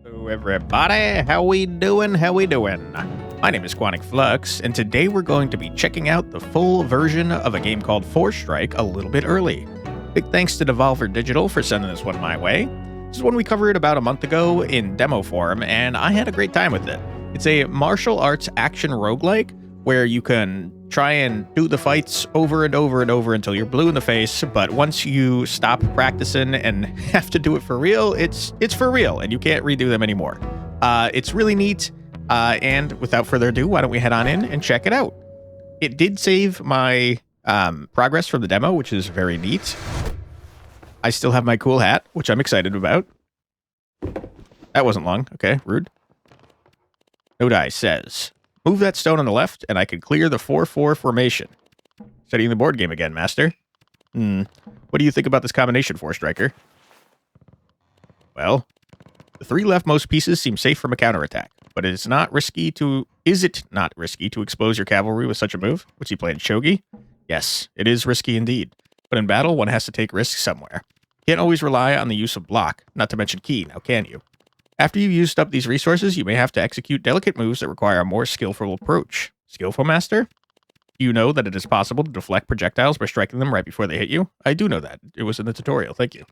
Hello everybody, how we doing? My name is Quantic Flux, and today we're going to be checking out the full version of a game called Forestrike a little bit early. Big thanks to Devolver Digital for sending this one my way. This is one we covered about a month ago in demo form, and I had a great time with it. It's a martial arts action roguelike, where you can try and do the fights over and over and over until you're blue in the face, but once you stop practicing and have to do it for real, it's for real, and you can't redo them anymore. It's really neat, and without further ado, why don't we head on in and check it out. It did save my progress from the demo, which is very neat. I still have my cool hat, which I'm excited about. That wasn't long. Okay, rude. No die says, move that stone on the left, and I can clear the 4-4 formation. Studying the board game again, master. What do you think about this combination, Forestriker? Well, the 3 leftmost pieces seem safe from a counterattack, but is it not risky to expose your cavalry with such a move? What's he playing, shogi? Yes, it is risky indeed. But in battle, one has to take risks somewhere. Can't always rely on the use of block, not to mention key, now can you? After you've used up these resources, you may have to execute delicate moves that require a more skillful approach. Skillful, master? Do you know that it is possible to deflect projectiles by striking them right before they hit you? I do know that. It was in the tutorial, thank you.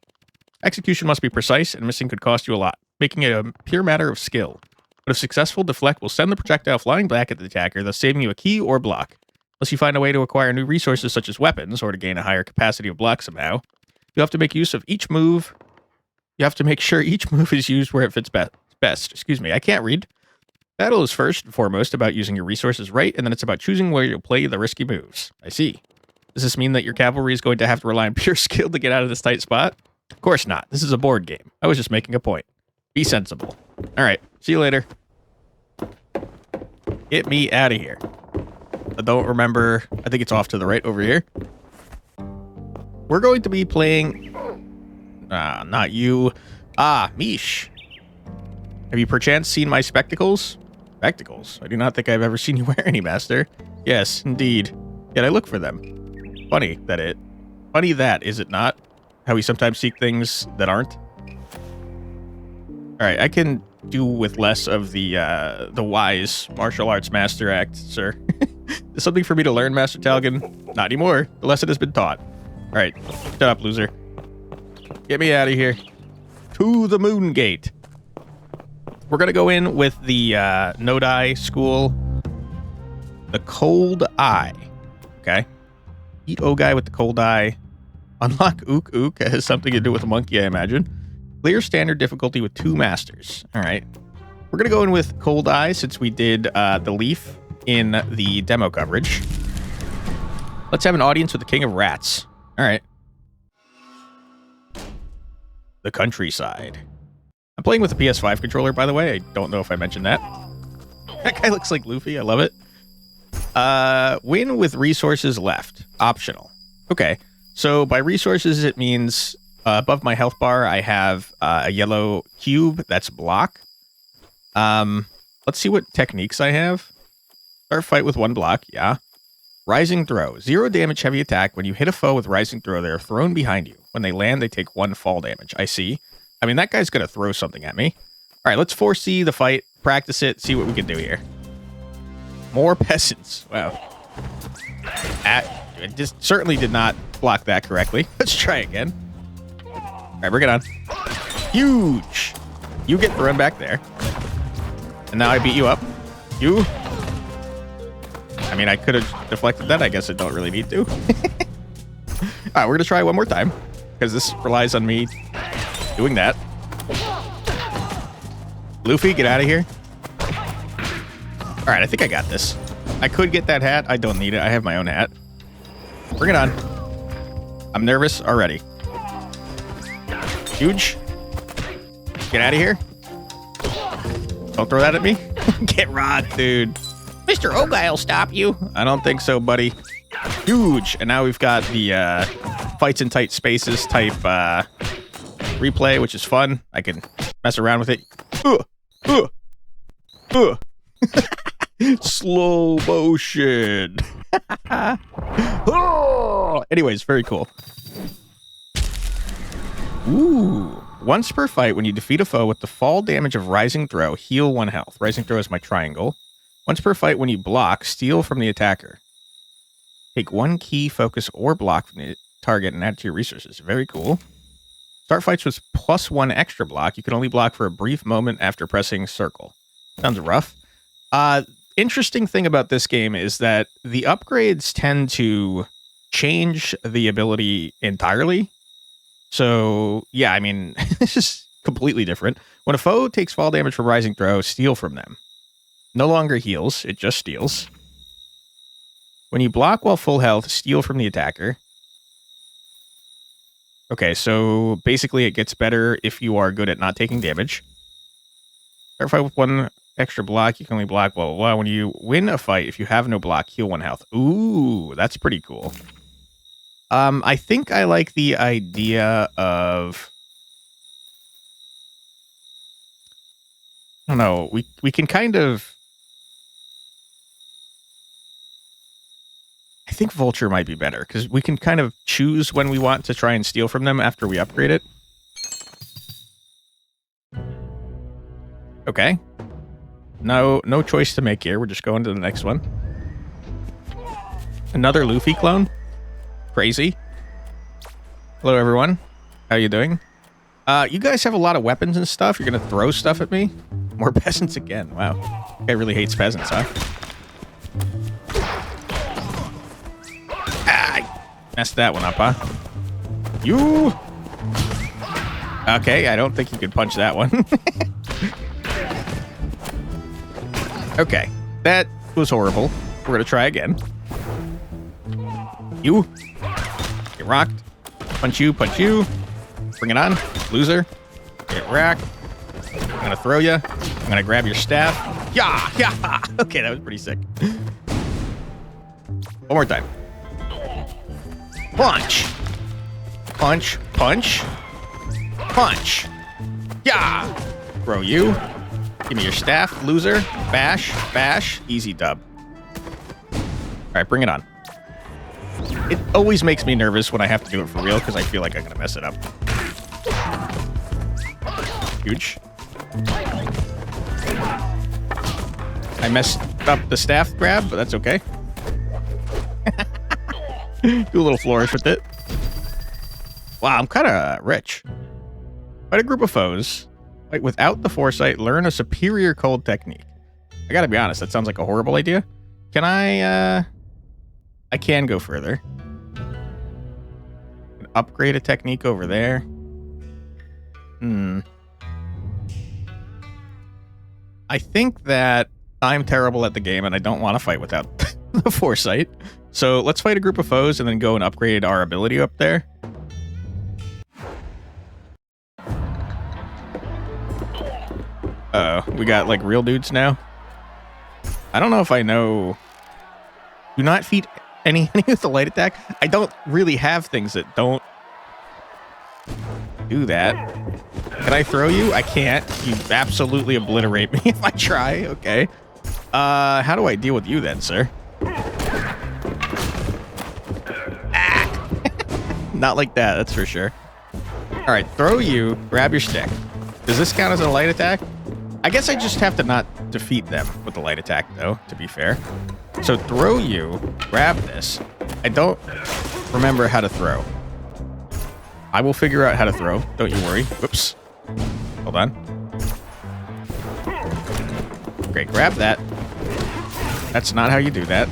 Execution must be precise, and missing could cost you a lot, making it a pure matter of skill. But if successful, deflect will send the projectile flying back at the attacker, thus saving you a key or block. Unless you find a way to acquire new resources such as weapons, or to gain a higher capacity of block somehow, you have to make use of each move. You have to make sure each move is used where it fits best. Excuse me, I can't read. Battle is first and foremost about using your resources right, and then it's about choosing where you'll play the risky moves. I see. Does this mean that your cavalry is going to have to rely on pure skill to get out of this tight spot? Of course not. This is a board game. I was just making a point. Be sensible. All right, see you later. Get me out of here. I don't remember. I think it's off to the right over here. We're going to be playing... not you. Mish. Have you perchance seen my spectacles? Spectacles? I do not think I've ever seen you wear any, master. Yes, indeed. Yet I look for them. Funny that, is it not? How we sometimes seek things that aren't? Alright, I can do with less of the wise martial arts master act, sir. There's something for me to learn, Master Talgan? Not anymore. The lesson has been taught. Alright, shut up, loser. Get me out of here. To the moon gate. We're going to go in with the no-die school. The cold eye. Okay. Eat O-guy with the cold eye. Unlock Ook Ook. Has something to do with a monkey, I imagine. Clear standard difficulty with 2 masters. All right. We're going to go in with cold eye since we did the leaf in the demo coverage. Let's have an audience with the king of rats. All right. The countryside. I'm playing with a PS5 controller, by the way. I don't know if I mentioned that. That guy looks like Luffy. I love it. Win with resources left. Optional. Okay. So by resources, it means above my health bar, I have a yellow cube. That's block. Let's see what techniques I have. Start fight with 1 block. Yeah. Rising throw. 0 damage heavy attack. When you hit a foe with rising throw, they are thrown behind you. When they land, they take 1 fall damage. I see. I mean, that guy's going to throw something at me. All right, let's foresee the fight, practice it, see what we can do here. More peasants. Wow. It just certainly did not block that correctly. Let's try again. All right, bring it on. Huge. You get thrown back there. And now I beat you up. You. I mean, I could have deflected that. I guess I don't really need to. All right, we're going to try one more time. Because this relies on me doing that. Luffy, get out of here. All right, I think I got this. I could get that hat. I don't need it. I have my own hat. Bring it on. I'm nervous already. Huge. Get out of here. Don't throw that at me. Get rocked, dude. Mr. O-guy will stop you. I don't think so, buddy. Huge. And now we've got the fights in tight spaces type replay, which is fun. I can mess around with it. Slow motion. Anyways, very cool. Ooh. Once per fight, when you defeat a foe with the fall damage of Rising Throw, heal 1 health. Rising Throw is my triangle. Once per fight, when you block, steal from the attacker. Take 1 key, focus, or block from the target and add to your resources. Very cool. Start fights with +1 extra block. You can only block for a brief moment after pressing circle. Sounds rough. Interesting thing about this game is that the upgrades tend to change the ability entirely. So, yeah, I mean, this is completely different. When a foe takes fall damage from Rising Throw, steal from them. No longer heals, it just steals. When you block while full health, steal from the attacker. Okay, so basically it gets better if you are good at not taking damage. Start fight with 1 extra block, you can only block, blah, blah, blah. When you win a fight, if you have no block, heal 1 health. Ooh, that's pretty cool. I think I like the idea of... I don't know, we can kind of... I think Vulture might be better, because we can kind of choose when we want to try and steal from them after we upgrade it. Okay. No choice to make here. We're just going to the next one. Another Luffy clone? Crazy. Hello, everyone. How you doing? You guys have a lot of weapons and stuff. You're going to throw stuff at me? More peasants again. Wow. Guy really hates peasants, huh? Messed that one up, huh? You! Okay, I don't think you could punch that one. Okay, that was horrible. We're gonna try again. You! Get rocked. Punch you, punch you. Bring it on, loser. Get racked. I'm gonna throw you. I'm gonna grab your staff. Yeah! Yeah! Okay, that was pretty sick. One more time. Punch! Punch, punch, punch. Yeah! Throw you. Give me your staff, loser. Bash, bash. Easy dub. Alright, bring it on. It always makes me nervous when I have to do it for real, because I feel like I'm going to mess it up. Huge. I messed up the staff grab, but that's okay. Do a little flourish with it. Wow, I'm kind of rich. Fight a group of foes. Fight without the Foresight. Learn a superior cold technique. I gotta be honest, that sounds like a horrible idea. Can I can go further. Upgrade a technique over there. I think that I'm terrible at the game and I don't want to fight without the Foresight. So let's fight a group of foes and then go and upgrade our ability up there. Uh-oh, we got like real dudes now. I don't know if I know. Do not feed any with the light attack. I don't really have things that don't do that. Can I throw you? I can't. You absolutely obliterate me if I try. Okay. How do I deal with you then, sir? Not like that, that's for sure. All right, throw you, grab your stick. Does this count as a light attack? I guess I just have to not defeat them with the light attack, though, to be fair. So throw you, grab this. I don't remember how to throw. I will figure out how to throw, don't you worry. Whoops. Hold on. Great, grab that. That's not how you do that.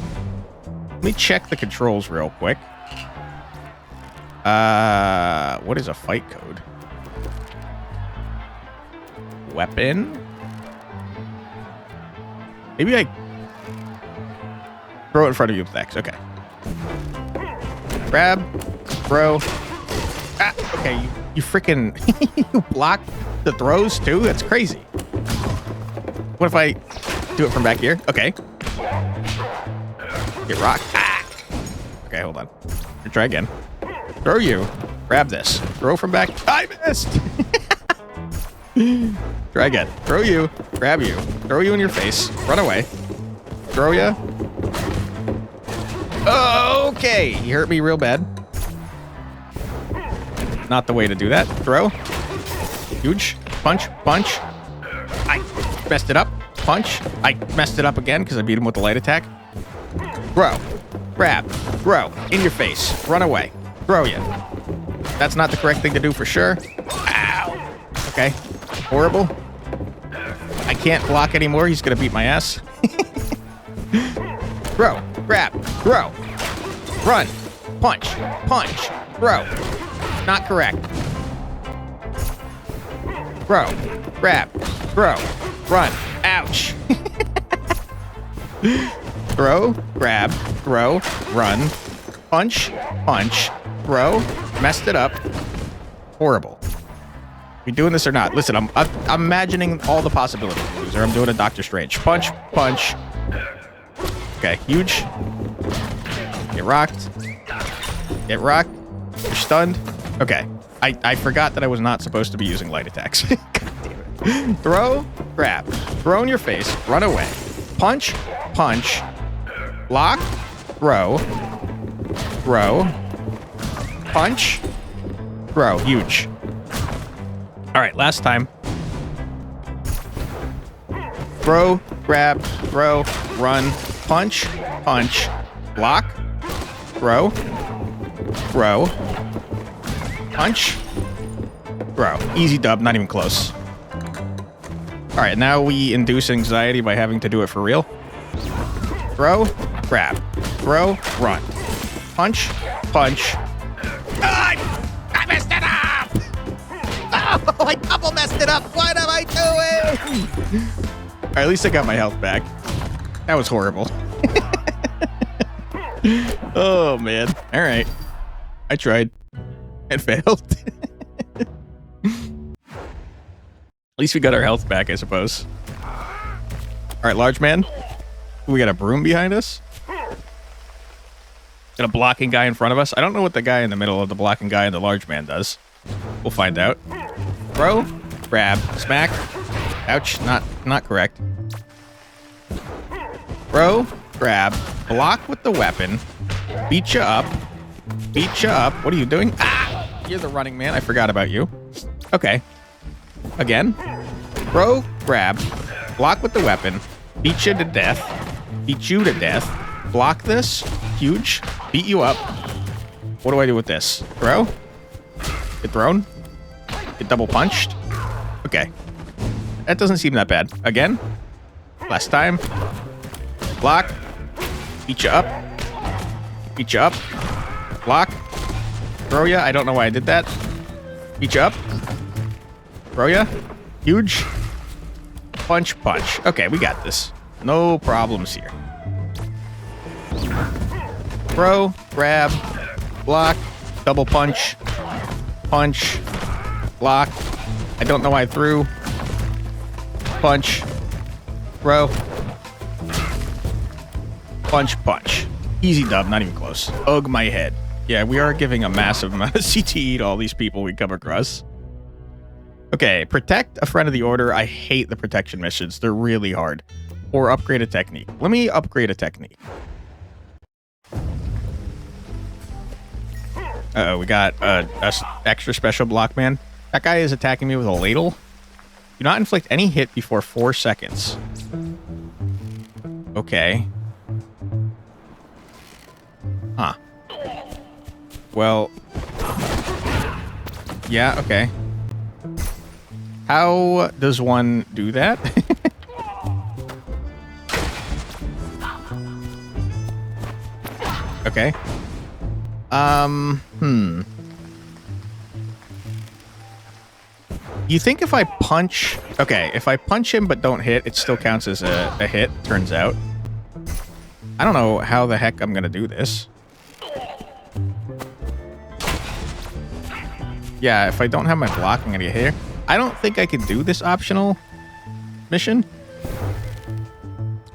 Let me check the controls real quick. What is a fight code? Weapon? Maybe I throw it in front of you with X. Okay. Grab, throw. Ah, okay, you freaking you block the throws too? That's crazy. What if I do it from back here? Okay. Get rocked. Ah. Okay, hold on. Try again. Throw you. Grab this. Throw from back. I missed. Try again. Throw you. Grab you. Throw you in your face. Run away. Throw you. Okay. You hurt me real bad. Not the way to do that. Throw. Huge. Punch, punch. I messed it up. Punch. I messed it up again because I beat him with the light attack. Throw. Grab. Throw. In your face. Run away. Throw you. That's not the correct thing to do for sure. Ow. Okay. Horrible. I can't block anymore. He's going to beat my ass. Throw. Grab. Throw. Run. Punch. Punch. Throw. Not correct. Throw. Grab. Throw. Run. Ouch. Throw. Grab. Throw. Run. Punch. Punch. Throw. Messed it up. Horrible. We doing this or not? Listen, I'm imagining all the possibilities, loser. I'm doing a Doctor Strange. Punch. Punch. Okay. Huge. Get rocked. Get rocked. You're stunned. Okay. I forgot that I was not supposed to be using light attacks. God damn it. Throw, grab, throw in your face, run away. Punch, punch, block, throw, punch, throw. Huge. All right, last time. Throw, grab, throw, run, punch, punch, block, throw, punch, throw. Easy dub, not even close. All right, now we induce anxiety by having to do it for real. Throw, grab, throw, run. Punch, punch. I messed it up! Oh, I double messed it up. What am I doing? All right, at least I got my health back. That was horrible. Oh, man. All right. I tried. It failed. At least we got our health back, I suppose. All right, large man. We got a broom behind us. Got a blocking guy in front of us. I don't know what the guy in the middle of the blocking guy and the large man does. We'll find out. Throw, grab, smack. Ouch, not correct. Throw, grab, block with the weapon. Beat you up. Beat you up. What are you doing? Ah! You're the running man. I forgot about you. Okay. Again. Throw, grab, block with the weapon. Beat you to death. Beat you to death. Block this. Huge. Beat you up. What do I do with this? Throw? Get thrown? Get double punched? Okay. That doesn't seem that bad. Again. Last time. Block. Beat you up. Beat you up. Block. Throw ya. I don't know why I did that. Beat you up. Throw ya. Huge. Punch, punch. Okay, we got this. No problems here. Throw, grab, block, double punch, punch, block. I don't know why I threw. Punch, throw, punch, punch. Easy dub, not even close. Ugh, my head. Yeah, we are giving a massive amount of CTE to all these people we come across. Okay, protect a friend of the order. I hate the protection missions. They're really hard. Or upgrade a technique. Let me upgrade a technique. Uh-oh, we got a extra special block man. That guy is attacking me with a ladle. Do not inflict any hit before 4 seconds. Okay. Huh. Well. Yeah, okay. How does one do that? Okay. You think if I punch... Okay, if I punch him but don't hit, it still counts as a hit, turns out. I don't know how the heck I'm gonna do this. Yeah, if I don't have my block, I'm gonna get hit. I don't think I can do this optional mission.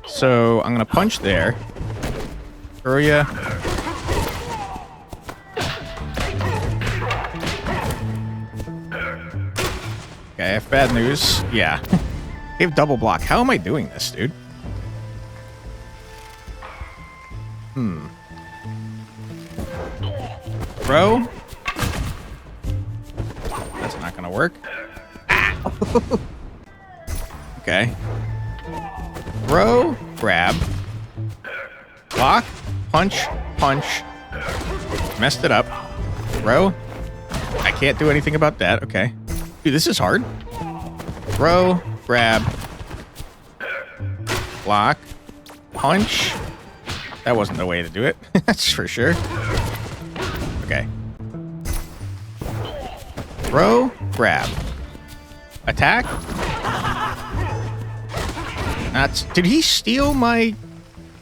So, I'm gonna punch there. Throw ya. Okay, I have bad news. Yeah. They have double block. How am I doing this, dude? Throw. That's not gonna work. Okay. Throw, grab, block, punch, punch. Messed it up. Throw. I can't do anything about that. Okay. Dude, this is hard. Throw, grab, block, punch. That wasn't the way to do it. That's for sure. Okay. Throw, grab, attack. Did he steal my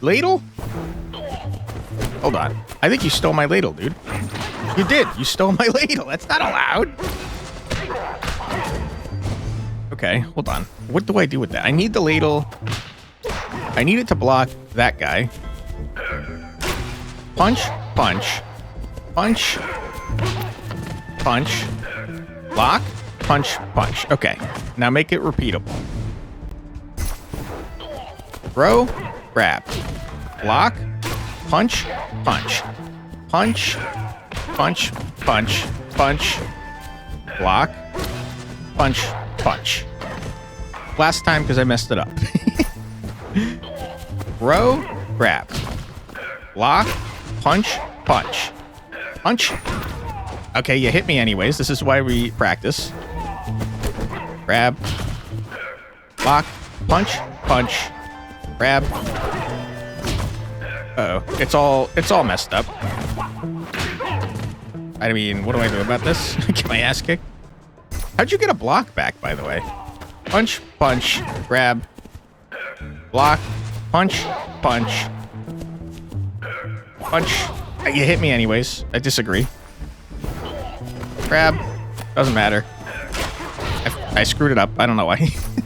ladle? Hold on. I think you stole my ladle, dude. You did. You stole my ladle. That's not allowed. Okay, hold on. What do I do with that? I need the ladle. I need it to block that guy. Punch, punch, punch, punch, block, punch, punch. Okay, now make it repeatable. Throw, grab, block, punch, punch, punch, punch, punch, punch, block, punch, punch. Last time because I messed it up. Throw, grab, block, punch, punch, punch. Okay, you hit me anyways. This is why we practice. Grab, block, punch, punch, grab. Uh-oh. It's all messed up. I mean, what do I do about this? Get my ass kicked? How'd you get a block back, by the way? Punch, punch, grab, block, punch, punch, punch. You hit me anyways. I disagree. Grab. Doesn't matter. I screwed it up. I don't know why. I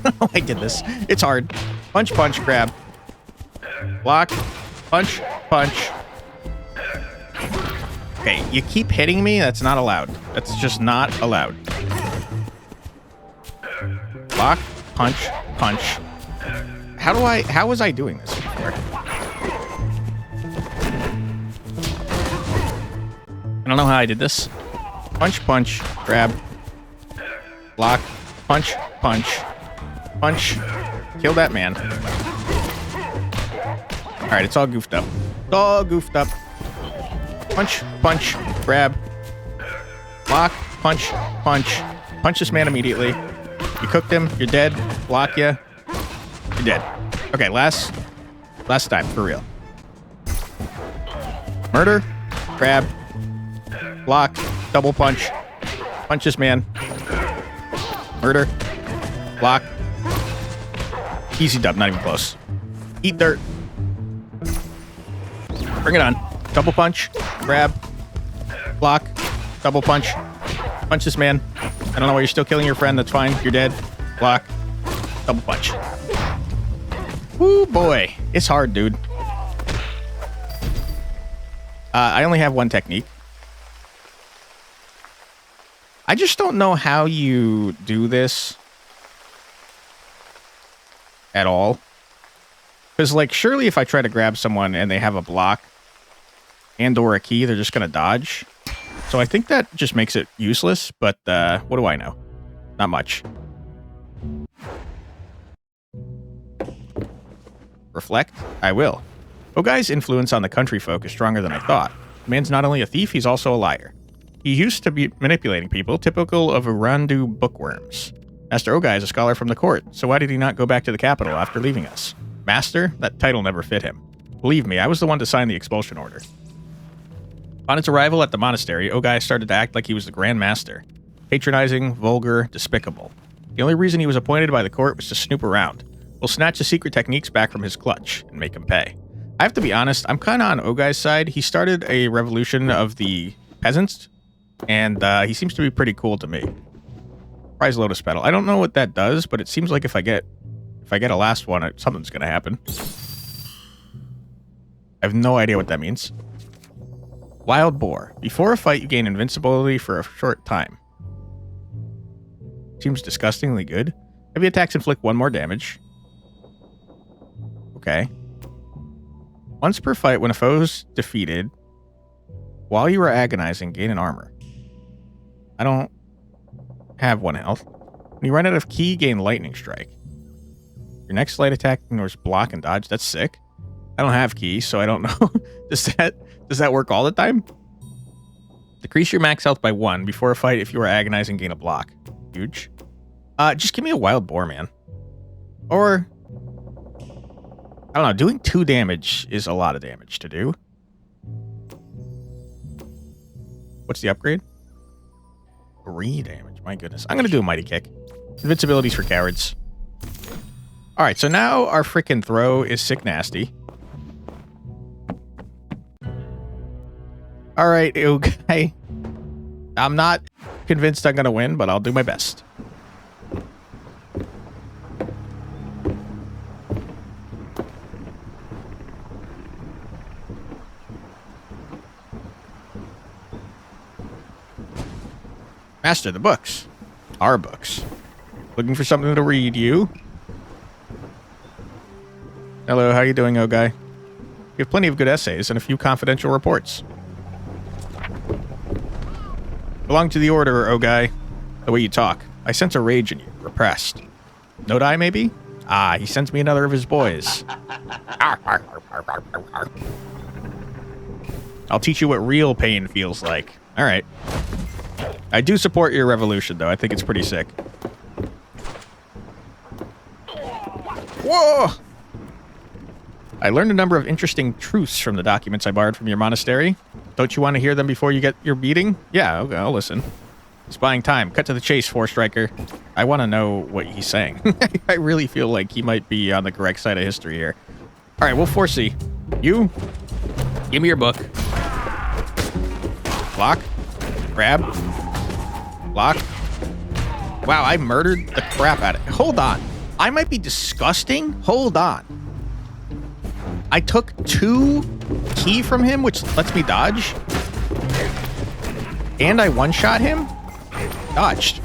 don't know why I did this. It's hard. Punch, punch, grab. Block. Punch, punch. Okay, you keep hitting me. That's not allowed. That's just not allowed. Block, punch, punch. How was I doing this before? I don't know how I did this. Punch, punch, grab, block, punch, punch, punch. Kill that man. Alright, it's all goofed up. It's all goofed up. Punch, punch, grab, block, punch, punch. Punch this man immediately. You cooked him. You're dead. Block you. You're dead. Okay, last time, for real. Murder, grab, block, double punch. Punch this man. Murder, block. Easy dub, not even close. Eat dirt. Bring it on. Double punch, grab, block, double punch. Punch this man. I don't know why you're still killing your friend. That's fine. You're dead. Block, double punch. Woo, boy. It's hard, dude. I only have one technique. I just don't know how you do this at all. Because, like, surely if I try to grab someone and they have a block and or a key, they're just going to dodge. So I think that just makes it useless, but what do I know? Not much. Reflect? I will. Ogai's influence on the country folk is stronger than I thought. The man's not only a thief, he's also a liar. He used to be manipulating people, typical of Urandu bookworms. Master Ogai is a scholar from the court, so why did he not go back to the capital after leaving us? Master? That title never fit him. Believe me, I was the one to sign the expulsion order. On its arrival at the monastery, Ogai started to act like he was the Grand Master. Patronizing, vulgar, despicable. The only reason he was appointed by the court was to snoop around. We'll snatch the secret techniques back from his clutch and make him pay. I have to be honest, I'm kind of on Ogai's side. He started a revolution of the peasants, and he seems to be pretty cool to me. Prize Lotus Petal. I don't know what that does, but it seems like if I get a last one, something's going to happen. I have no idea what that means. Wild Boar. Before a fight, you gain invincibility for a short time. Seems disgustingly good. Heavy attacks inflict 1 more damage. Okay. Once per fight, when a foe's defeated, while you are agonizing, gain an armor. I don't have 1 health. When you run out of ki, gain lightning strike. Your next light attack ignores block and dodge. That's sick. I don't have ki, so I don't know. Does that work all the time? Decrease your max health by 1 before a fight if you are agonizing, gain a block. Huge. Just give me a wild boar, man. Or I don't know, doing 2 damage is a lot of damage to do. What's the upgrade? 3 damage. My goodness. I'm going to do a mighty kick. Invincibility's for cowards. Alright, so now our frickin' throw is sick nasty. Alright, okay. I'm not convinced I'm going to win, but I'll do my best. Master the books. Our books. Looking for something to read, you? Hello, how you doing, oh guy? You have plenty of good essays and a few confidential reports. Belong to the order, oh guy. The way you talk. I sense a rage in you. Repressed. No die, maybe? Ah, he sends me another of his boys. I'll teach you what real pain feels like. Alright. I do support your revolution, though. I think it's pretty sick. Whoa! I learned a number of interesting truths from the documents I borrowed from your monastery. Don't you want to hear them before you get your beating? Yeah, okay, I'll listen. It's buying time. Cut to the chase, Forestriker. I want to know what he's saying. I really feel like he might be on the correct side of history here. All right, we'll foresee. You, give me your book. Block. Grab. Block. Wow, I murdered the crap out of it. Hold on. I might be disgusting. Hold on. I took 2 ki from him, which lets me dodge. And I one-shot him? Dodged.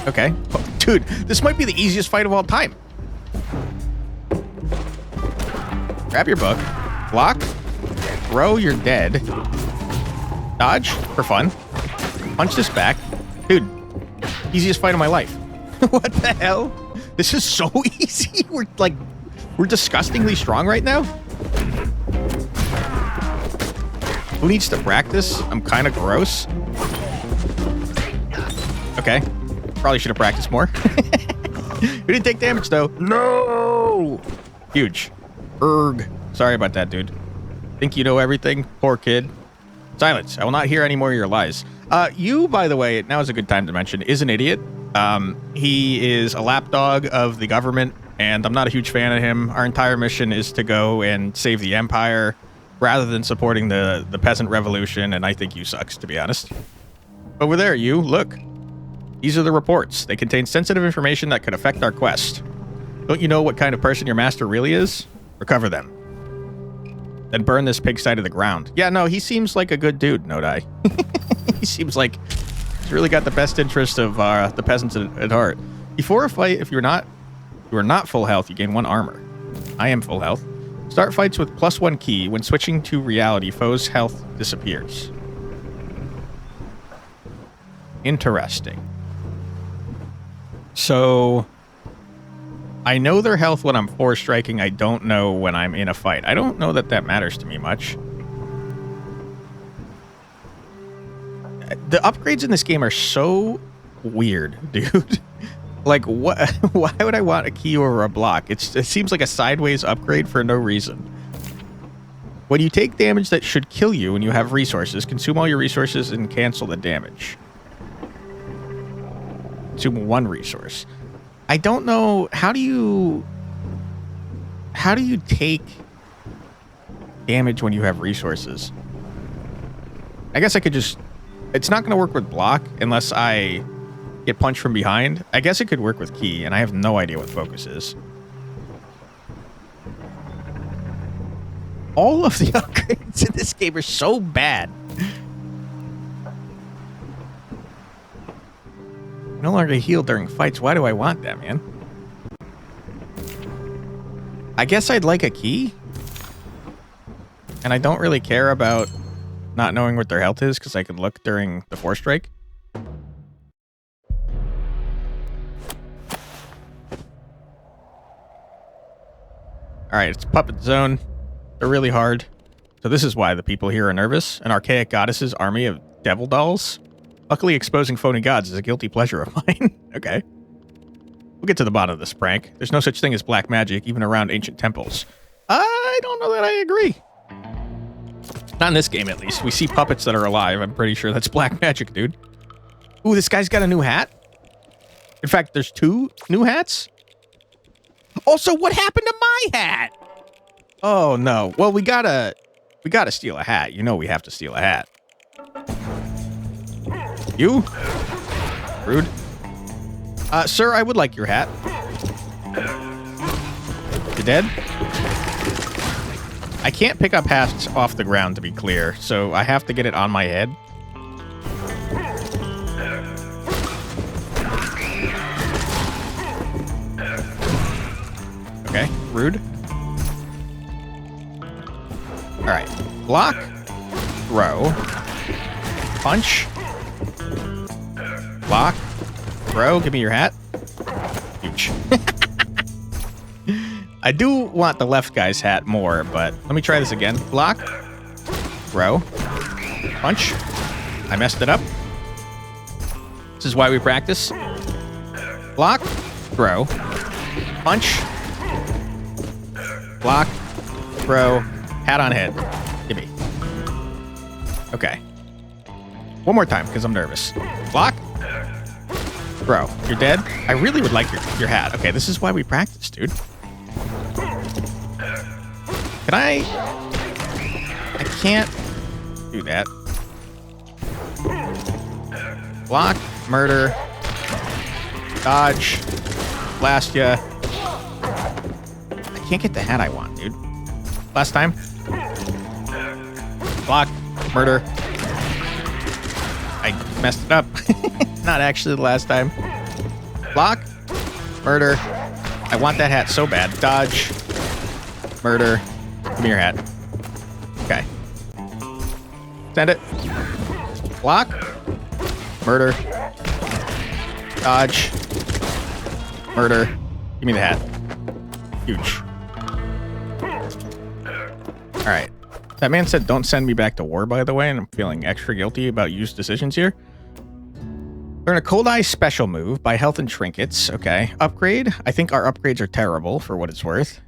Okay. Dude, this might be the easiest fight of all time. Grab your book. Block. Throw, you're dead. Dodge, for fun. Punch this back. Dude, easiest fight of my life. What the hell? This is so easy. We're disgustingly strong right now. Who needs to practice? I'm kind of gross. Okay. Probably should have practiced more. We didn't take damage, though. No! Huge. Erg. Sorry about that, dude. Think you know everything? Poor kid. Silence. I will not hear any more of your lies. You, by the way, now is a good time to mention, is an idiot. He is a lapdog of the government, and I'm not a huge fan of him. Our entire mission is to go and save the Empire, rather than supporting the peasant revolution, and I think you sucks, to be honest. Over there, you, look. These are the reports. They contain sensitive information that could affect our quest. Don't you know what kind of person your master really is? Recover them. Then burn this pigsty to the ground. Yeah, no, he seems like a good dude, Nodai. He seems like he's really got the best interest of the peasants at heart. Before a fight, if you are not full health, you gain 1 armor. I am full health. Start fights with +1 ki. When switching to reality, foes' health disappears. Interesting. So I know their health when I'm Forestriking. I don't know when I'm in a fight. I don't know that matters to me much. The upgrades in this game are so weird, dude. Like, what? Why would I want a ki or a block? It seems like a sideways upgrade for no reason. When you take damage that should kill you and you have resources, consume all your resources and cancel the damage. Consume 1 resource. I don't know. How do you take damage when you have resources? I guess I could just... It's not going to work with block unless I get punched from behind. I guess it could work with ki, and I have no idea what focus is. All of the upgrades in this game are so bad. No longer heal during fights. Why do I want that, man? I guess I'd like a ki. And I don't really care about not knowing what their health is because I can look during the Forestrike. right, it's puppet zone. They're really hard. So this is why the people here are nervous. An archaic goddess's army of devil dolls. Luckily, exposing phony gods is a guilty pleasure of mine. Okay. We'll get to the bottom of this prank. There's no such thing as black magic, even around ancient temples. I don't know that I agree. Not in this game, at least. We see puppets that are alive. I'm pretty sure that's black magic, dude. Ooh, this guy's got a new hat. In fact, there's 2 new hats. Also, what happened to my hat? Oh, no. Well, we gotta steal a hat. You know we have to steal a hat. You? Rude. Sir, I would like your hat. You dead? I can't pick up hats off the ground, to be clear, so I have to get it on my head. Okay, rude. Alright. Block. Throw. Punch. Block. Throw. Give me your hat. Huge. I do want the left guy's hat more, but let me try this again. Block. Throw. Punch. I messed it up. This is why we practice. Block. Throw. Punch. Block. Throw. Hat on head. Give me. Okay. One more time, because I'm nervous. Block. Throw. You're dead? I really would like your hat. Okay, this is why we practice, dude. Can I can't do that. Block. Murder. Dodge. Blast ya. I can't get the hat I want, dude. Last time. Block. Murder. I messed it up. Not actually the last time. Block. Murder. I want that hat so bad. Dodge. Murder. Give me your hat. Okay. Send it. Block. Murder. Dodge. Murder. Give me the hat. Huge. Alright. That man said don't send me back to war, by the way, and I'm feeling extra guilty about used decisions here. Learn a Cold Eye special move. Buy health and trinkets. Okay. Upgrade. I think our upgrades are terrible for what it's worth.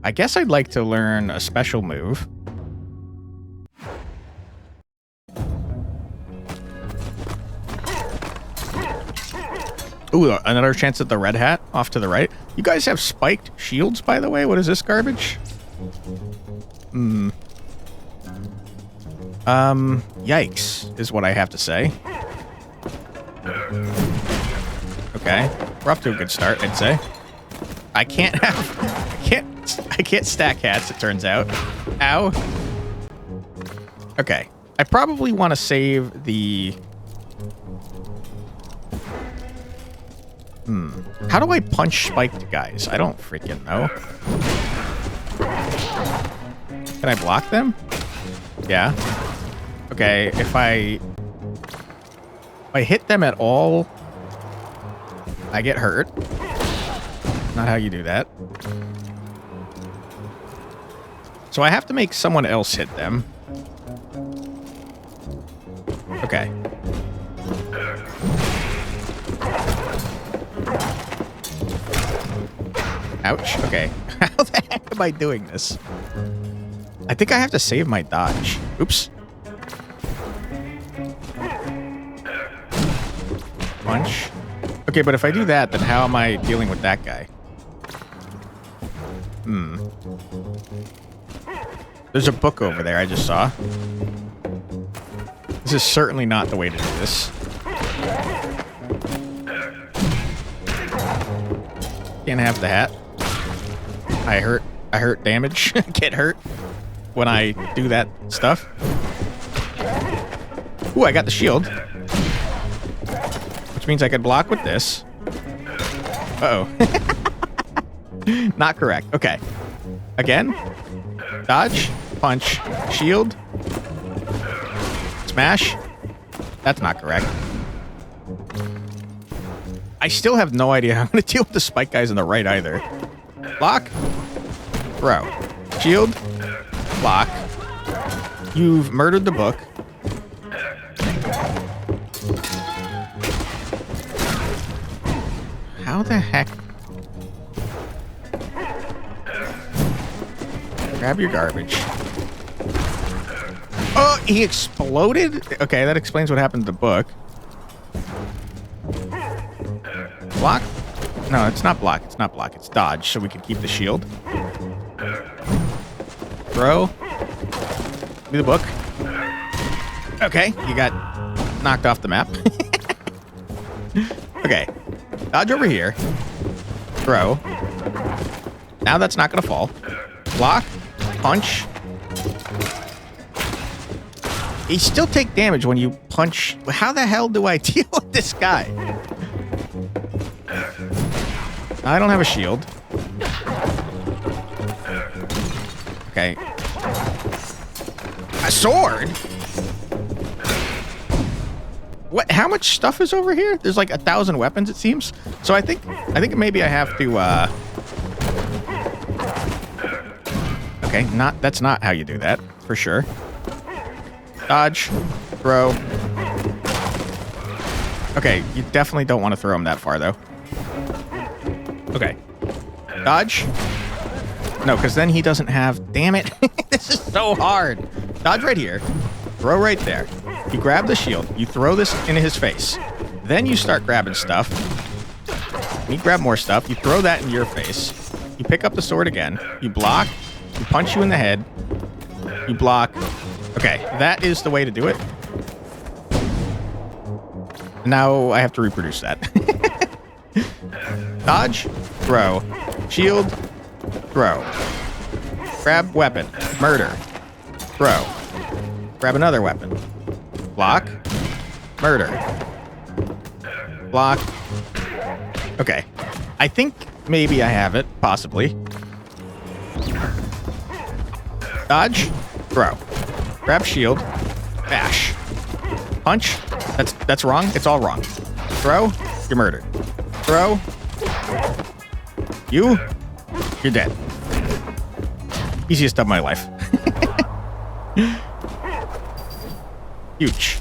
I guess I'd like to learn a special move. Ooh, another chance at the red hat off to the right. You guys have spiked shields, by the way? What is this garbage? Yikes, is what I have to say. Okay. We're off to a good start, I'd say. I can't stack hats, it turns out. Ow. Okay. I probably want to save the... How do I punch spiked guys? I don't freaking know. Can I block them? Yeah. Okay, if I hit them at all, I get hurt. Not how you do that. So I have to make someone else hit them. Okay. Ouch. Okay. How the heck am I doing this? I think I have to save my dodge. Oops. Punch. Okay, but if I do that, then how am I dealing with that guy? There's a book over there I just saw. This is certainly not the way to do this. Can't have the hat. I hurt damage. Get hurt when I do that stuff. Ooh, I got the shield. Which means I could block with this. Uh-oh. Not correct. Okay. Again. Dodge. Punch. Shield. Smash. That's not correct. I still have no idea how I'm going to deal with the spike guys on the right either. Block. Throw. Shield. Block. You've murdered the book. How the heck? Grab your garbage. Oh, he exploded? Okay, that explains what happened to the book. Block? No, it's not block. It's not block. It's dodge, so we can keep the shield. Throw. Do the book. Okay, you got knocked off the map. Okay. Dodge over here. Throw. Now that's not going to fall. Block. Punch. You still take damage when you punch. How the hell do I deal with this guy? I don't have a shield. Okay. A sword? What? How much stuff is over here? There's like 1,000 weapons, it seems. So I think maybe I have to. Okay, that's not how you do that for sure. Dodge, throw. Okay, you definitely don't want to throw him that far though. Okay, dodge. No, because then he doesn't have. Damn it! This is so hard. Dodge right here. Throw right there. You grab the shield. You throw this into his face. Then you start grabbing stuff. You grab more stuff. You throw that in your face. You pick up the sword again. You block. You punch you in the head. You block. Okay, that is the way to do it. Now I have to reproduce that. Dodge. Throw. Shield. Throw. Grab weapon. Murder. Throw. Grab another weapon. Block. Murder. Block. Okay. I think maybe I have it. Possibly. Dodge. Throw. Grab shield. Bash. Punch. That's wrong. It's all wrong. Throw. You're murdered. Throw. You're dead. Easiest of my life. Huge.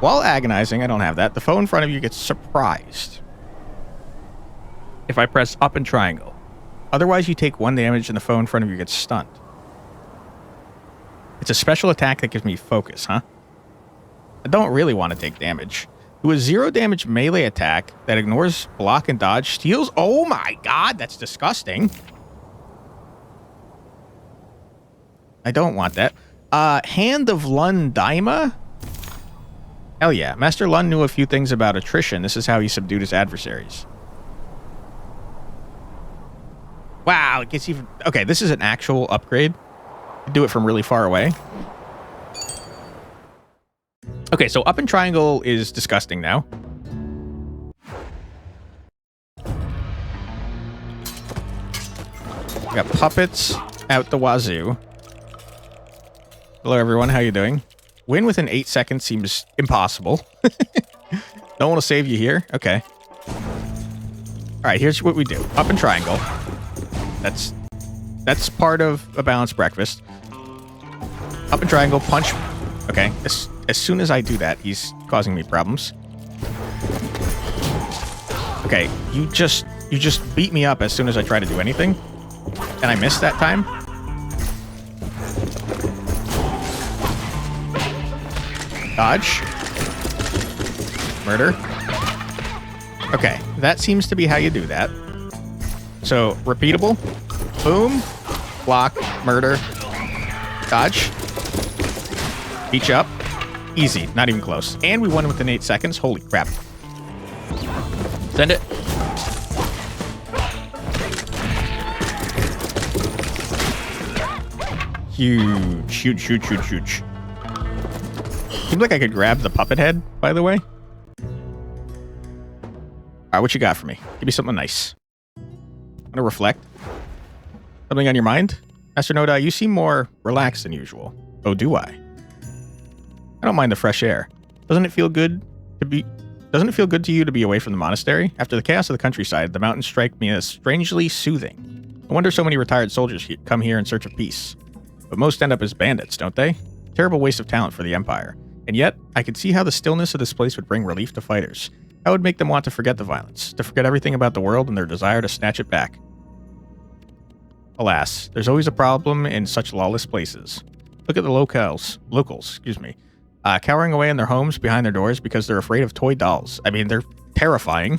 While agonizing, I don't have that. The foe in front of you gets surprised if I press up and triangle. Otherwise, you take 1 damage and the foe in front of you gets stunned. It's a special attack that gives me focus, huh? I don't really want to take damage. Do a 0 damage melee attack that ignores block and dodge, steals. Oh my god, that's disgusting. I don't want that. Hand of Lun Daima? Hell yeah. Master Lun knew a few things about attrition. This is how he subdued his adversaries. Wow, it gets even... Okay, this is an actual upgrade. Do it from really far away. Okay, so up and triangle is disgusting now. We got puppets out the wazoo. Hello, everyone. How you doing? Win within 8 seconds seems impossible. No one will save you here? Okay. All right, here's what we do. Up and triangle. That's part of a balanced breakfast. Up and triangle, punch. Okay, as soon as I do that, he's causing me problems. Okay, you just beat me up as soon as I try to do anything. And I missed that time. Dodge. Murder. Okay, that seems to be how you do that. So, repeatable. Boom. Block. Murder. Dodge. Each up. Easy. Not even close. And we won within 8 seconds. Holy crap. Send it. Huge. Huge, huge, huge, huge. Seems like I could grab the puppet head, by the way. Alright, what you got for me? Give me something nice. I'm gonna reflect. Something on your mind? Master Noda, you seem more relaxed than usual. Oh, do I? I don't mind the fresh air. Doesn't it feel good to Doesn't it feel good to you to be away from the monastery? After the chaos of the countryside, the mountains strike me as strangely soothing. No wonder so many retired soldiers come here in search of peace. But most end up as bandits, don't they? Terrible waste of talent for the Empire. And yet, I could see how the stillness of this place would bring relief to fighters. How would make them want to forget the violence, to forget everything about the world and their desire to snatch it back. Alas, there's always a problem in such lawless places. Look at the locals, cowering away in their homes behind their doors because they're afraid of toy dolls. I mean, they're terrifying.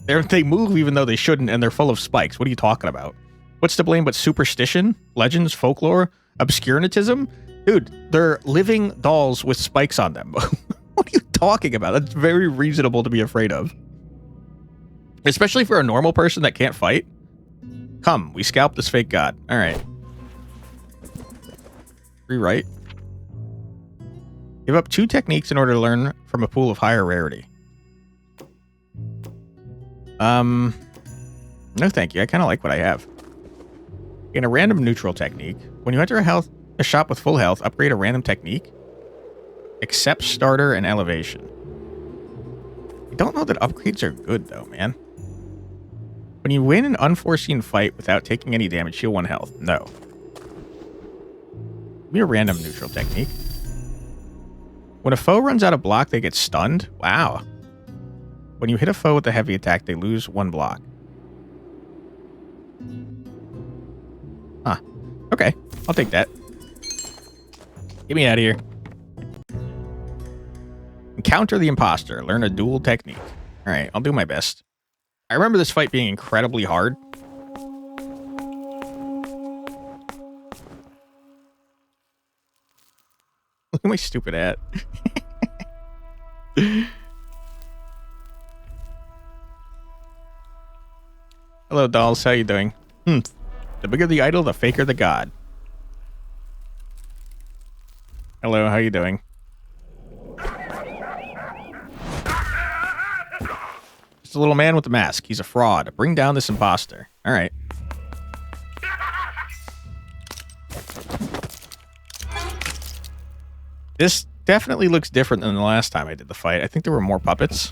They move even though they shouldn't, and they're full of spikes. What are you talking about? What's to blame but superstition, legends, folklore, obscurantism? Dude, they're living dolls with spikes on them. What are you talking about? That's very reasonable to be afraid of. Especially for a normal person that can't fight. Come, we scalp this fake god. All right. Rewrite. Give up 2 techniques in order to learn from a pool of higher rarity. No thank you. I kind of like what I have. In a random neutral technique, when you enter a shop with full health, upgrade a random technique. Accept starter and elevation. I don't know that upgrades are good though, man. When you win an unforeseen fight without taking any damage, heal 1 health. No. Give me a random neutral technique. When a foe runs out of block, they get stunned. Wow. When you hit a foe with a heavy attack, they lose 1 block. Huh. Okay. I'll take that. Get me out of here. Encounter the imposter. Learn a duel technique. Alright, I'll do my best. I remember this fight being incredibly hard. Look at my stupid hat. Hello, dolls. How you doing? The bigger the idol, the faker the god. Hello, how you doing? It's a little man with a mask. He's a fraud. Bring down this imposter. All right. This definitely looks different than the last time I did the fight. I think there were more puppets.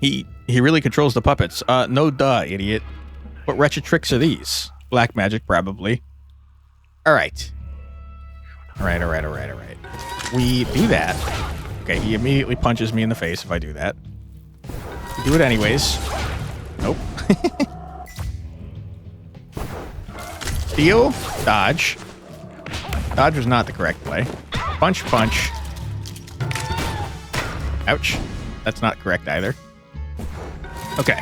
He really controls the puppets. No duh, idiot. What wretched tricks are these? Black magic, probably. All right. All right. We do that. Okay, he immediately punches me in the face if I do that. We do it anyways. Nope. Steal. Dodge. Dodge was not the correct play. Punch. Ouch. That's not correct either. Okay.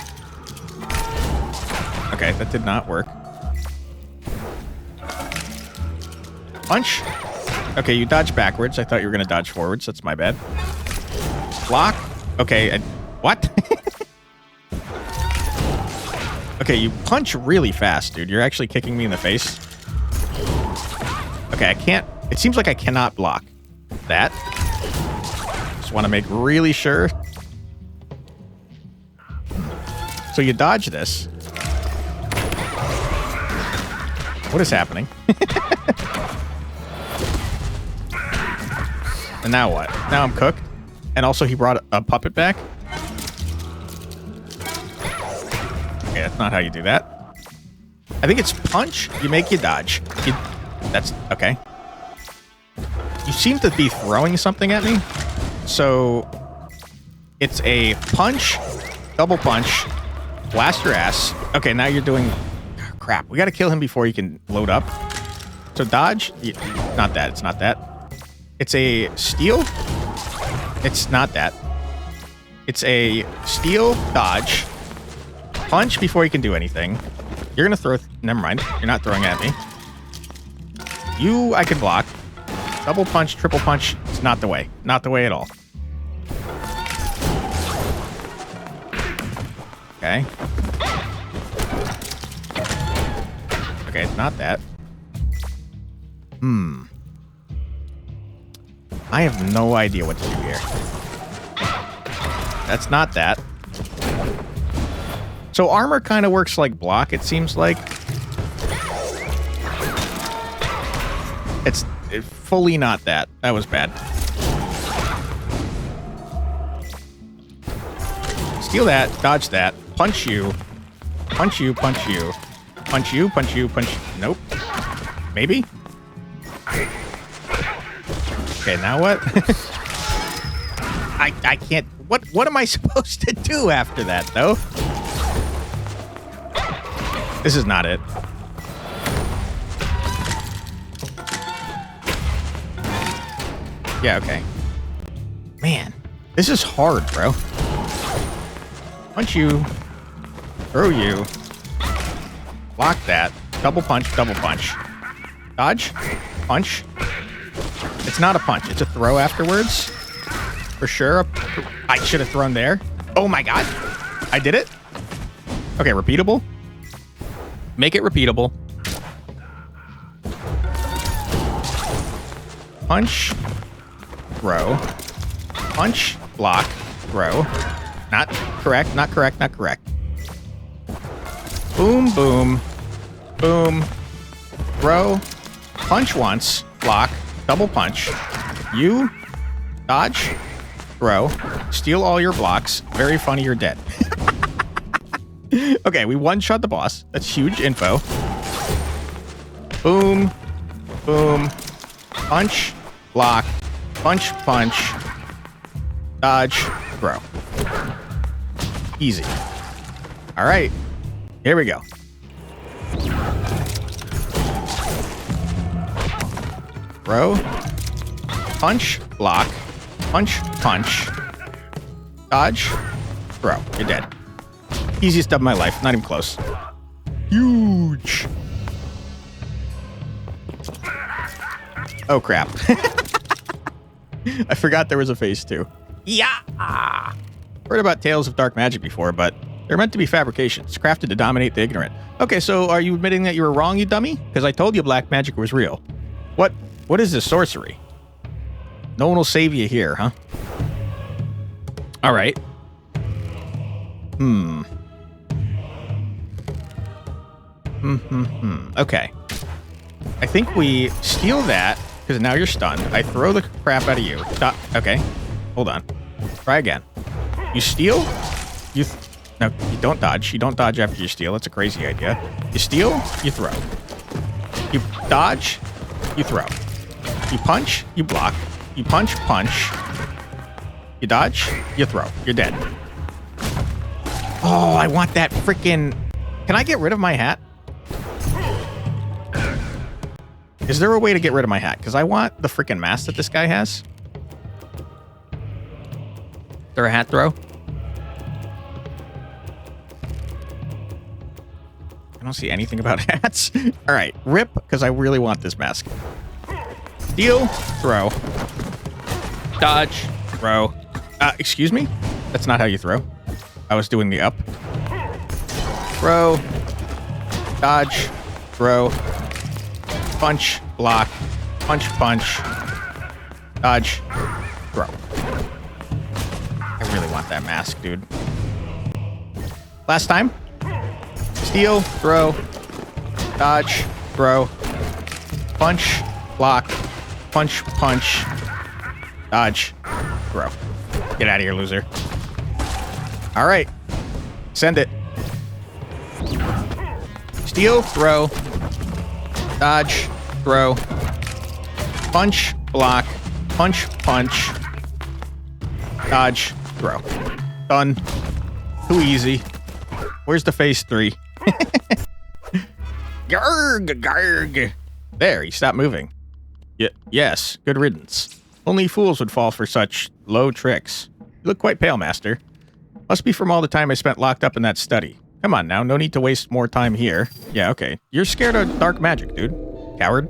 Okay, that did not work. Punch. Okay, you dodge backwards. I thought you were going to dodge forwards. That's my bad. Block. Okay, what? Okay, you punch really fast, dude. You're actually kicking me in the face. Okay, I can't... It seems like I cannot block that. Just want to make really sure. So you dodge this. What is happening? And now what? Now I'm cooked. And also he brought a puppet back. Okay, that's not how you do that. I think it's punch. You make you dodge. That's okay. You seem to be throwing something at me. So it's a punch, double punch, blast your ass. Okay, now you're doing... Crap, we got to kill him before he can load up. So dodge. Not that. It's not that. It's a steal. It's not that. It's a steal, dodge, punch before you can do anything. You're going to throw... Never mind. You're not throwing at me. I can block. Double punch, triple punch. It's not the way. Not the way at all. Okay. Okay, it's not that. I have no idea what to do here. That's not that. So armor kind of works like block, it seems like. It's fully not that. That was bad. Steal that. Dodge that. Punch you. Punch you. Punch you. Punch you. Punch you. Punch. Nope. Maybe? Okay, now what? I can't... What am I supposed to do after that, though? This is not it. Yeah, okay. Man, this is hard, bro. Punch you. Throw you. Block that. Double punch, double punch. Dodge. Punch. It's not a punch. It's a throw afterwards. For sure. I should have thrown there. Oh my god. I did it. Okay, repeatable. Make it repeatable. Punch. Throw. Punch. Block. Throw. Not correct. Not correct. Not correct. Boom, boom. Boom. Throw. Punch once. Block. Double punch. You. Dodge. Throw. Steal all your blocks. Very funny, you're dead. Okay, we one-shot the boss. That's huge info. Boom. Boom. Punch. Block. Punch. Punch. Dodge. Throw. Easy. All right. Here we go. Throw. Punch. Block. Punch. Punch. Dodge. Throw. You're dead. Easiest of my life. Not even close. Huge. Oh, crap. I forgot there was a phase 2. Yeah. Heard about Tales of Dark Magic before, but they're meant to be fabrications, crafted to dominate the ignorant. Okay, so are you admitting that you were wrong, you dummy? Because I told you black magic was real. What is this sorcery? No one will save you here, huh? All right. Okay. I think we steal that, because now you're stunned. I throw the crap out of you. Stop. Okay. Hold on. Try again. You steal? No, you don't dodge. You don't dodge after you steal. That's a crazy idea. You steal, you throw. You dodge, you throw. You punch, you block. You punch, punch. You dodge, you throw. You're dead. Oh, I want that freaking... Can I get rid of my hat? Is there a way to get rid of my hat? Because I want the freaking mask that this guy has. Is there a hat throw? I don't see anything about hats. All right, rip, because I really want this mask. Steal, throw. Dodge, throw. Excuse me? That's not how you throw. I was doing the up. Throw. Dodge. Throw. Punch. Block. Punch. Punch. Dodge. Throw. I really want that mask, dude. Last time. Steal. Throw. Dodge. Throw. Punch. Block. Punch. Punch. Dodge. Throw. Get out of here, loser. All right. Send it. Steal, throw. Dodge, throw. Punch, block. Punch, punch. Dodge, throw. Done. Too easy. Where's the phase 3? Garg, garg. There, he stopped moving. Yes, good riddance. Only fools would fall for such low tricks. You look quite pale, master. Must be from all the time I spent locked up in that study. Come on now, no need to waste more time here. Yeah, okay. You're scared of dark magic, dude. Coward.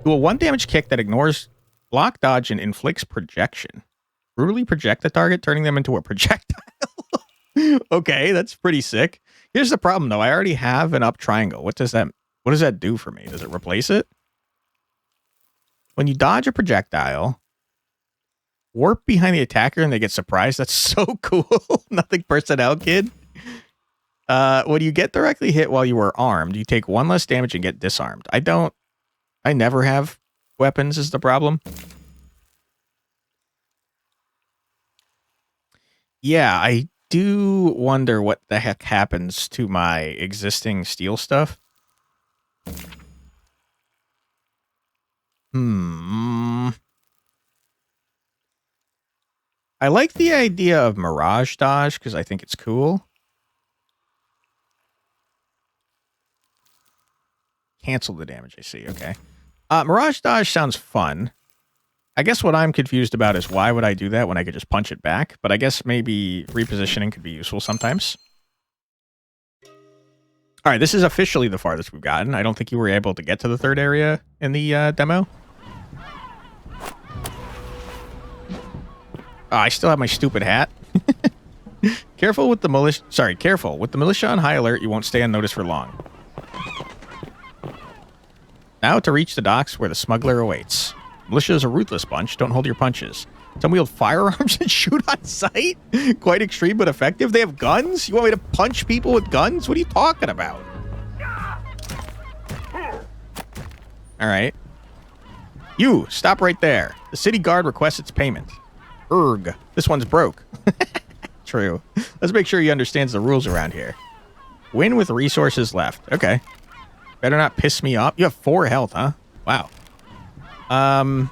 Do a 1 damage kick that ignores block, dodge, and inflicts projection. Brutally project the target, turning them into a projectile. Okay, that's pretty sick. Here's the problem, though. I already have an up triangle. What does that do for me? Does it replace it? When you dodge a projectile, warp behind the attacker and they get surprised. That's so cool. Nothing personnel, kid. When you get directly hit while you are armed, you take 1 less damage and get disarmed. I never have weapons is the problem. Yeah, do wonder what the heck happens to my existing steel stuff. I like the idea of Mirage Dodge because I think it's cool. Cancel the damage, I see. Okay. Mirage Dodge sounds fun. I guess what I'm confused about is why would I do that when I could just punch it back? But I guess maybe repositioning could be useful sometimes. All right, this is officially the farthest we've gotten. I don't think you were able to get to the third area in the demo. Oh, I still have my stupid hat. Careful with the militia. Sorry, careful. With the militia on high alert, you won't stay unnoticed for long. Now to reach the docks where the smuggler awaits. Militia is a ruthless bunch. Don't hold your punches. Some wield firearms and shoot on sight? Quite extreme but effective. They have guns? You want me to punch people with guns? What are you talking about? All right. You, stop right there. The city guard requests its payment. Erg. This one's broke. True. Let's make sure he understands the rules around here. Win with resources left. Okay. Better not piss me off. You have 4 health, huh? Wow. All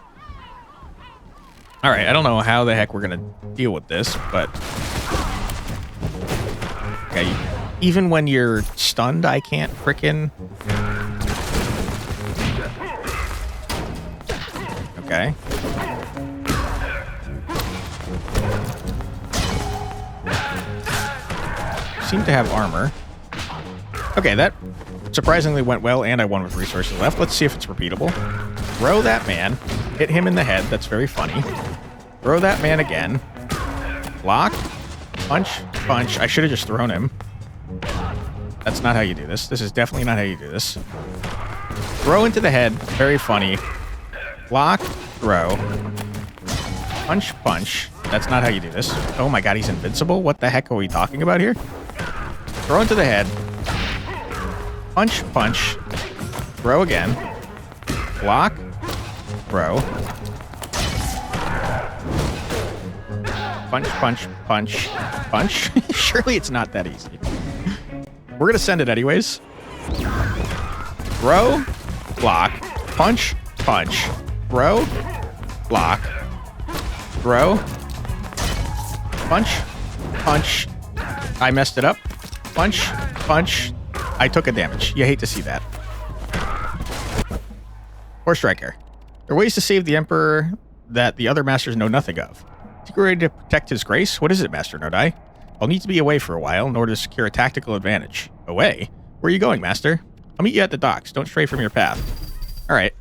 right, I don't know how the heck we're gonna deal with this, but okay, even when you're stunned, I can't frickin'. Okay. Seem to have armor. Okay, that surprisingly went well, and I won with resources left. Let's see if it's repeatable. Throw that man. Hit him in the head. That's very funny. Throw that man again. Block. Punch. Punch. I should have just thrown him. That's not how you do this. This is definitely not how you do this. Throw into the head. Very funny. Block. Throw. Punch. Punch. That's not how you do this. Oh my god, he's invincible? What the heck are we talking about here? Throw into the head. Punch. Punch. Throw again. Block. Throw. Punch, punch, punch, punch. Surely it's not that easy. We're going to send it anyways. Throw. Block. Punch. Punch. Throw. Block. Throw. Punch. Punch. I messed it up. Punch. Punch. I took a damage. You hate to see that. Forestriker. There are ways to save the Emperor that the other masters know nothing of. Is he ready to protect his grace? What is it, Master Nodai? I'll need to be away for a while in order to secure a tactical advantage. Away? Where are you going, Master? I'll meet you at the docks. Don't stray from your path. Alright.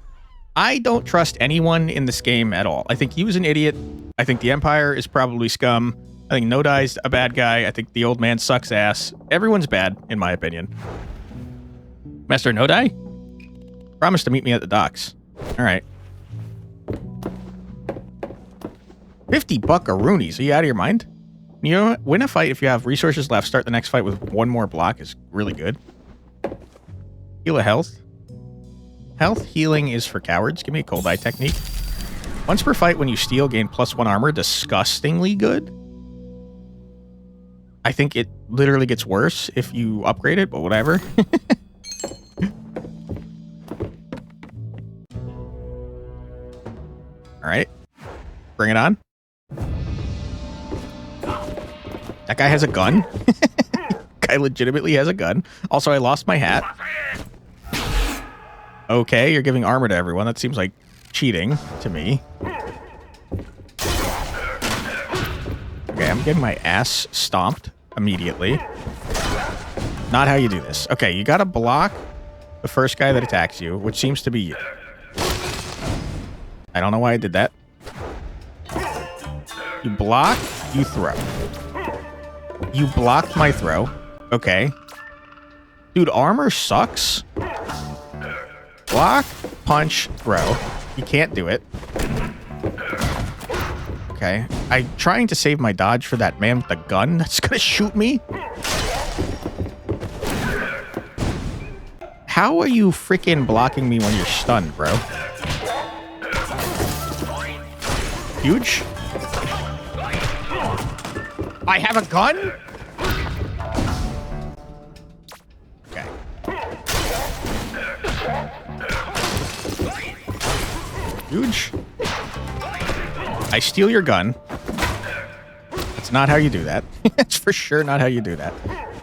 I don't trust anyone in this game at all. I think he was an idiot. I think the Empire is probably scum. I think Nodai's a bad guy. I think the old man sucks ass. Everyone's bad, in my opinion. Master Nodai? Promise to meet me at the docks. Alright. 50 buckaroonies. Are you out of your mind? You know what? Win a fight if you have resources left. Start the next fight with 1 more block is really good. Heal a health. Health healing is for cowards. Give me a cold eye technique. Once per fight when you steal, gain +1 armor. Disgustingly good. I think it literally gets worse if you upgrade it, but whatever. Alright. Bring it on. That guy has a gun. Guy legitimately has a gun. Also, I lost my hat. Okay, you're giving armor to everyone. That seems like cheating to me. Okay, I'm getting my ass stomped immediately. Not how you do this. Okay, you gotta block the first guy that attacks you, which seems to be you. I don't know why I did that. You block, you throw. You blocked my throw. Okay. Dude, armor sucks. Block, punch, throw. You can't do it. Okay. I'm trying to save my dodge for that man with the gun that's gonna shoot me. How are you freaking blocking me when you're stunned, bro? Huge. I have a gun? Huge. I steal your gun. That's not how you do that. That's for sure not how you do that.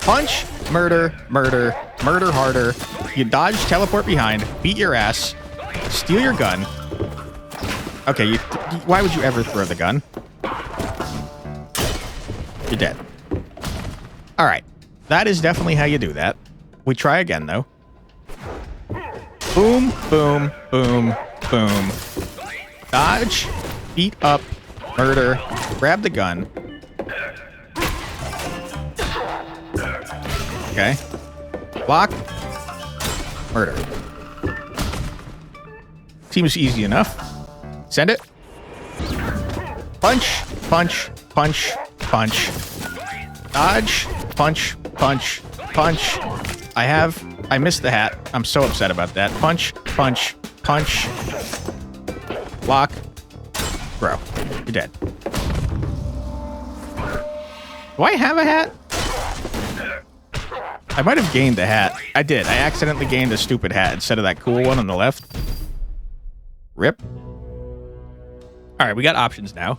Punch, murder, murder, murder harder. You dodge, teleport behind, beat your ass, steal your gun. Okay, why would you ever throw the gun? You're dead. All right. That is definitely how you do that. We try again, though. Boom, boom, boom, boom. Dodge, beat up, murder, grab the gun. Okay. Block, murder. Seems easy enough. Send it. Punch, punch, punch, punch. Dodge, punch, punch, punch. I missed the hat. I'm so upset about that. Punch, punch, punch. Block. Bro, you're dead. Do I have a hat? I might have gained a hat. I did. I accidentally gained a stupid hat instead of that cool one on the left. Rip. All right, we got options now.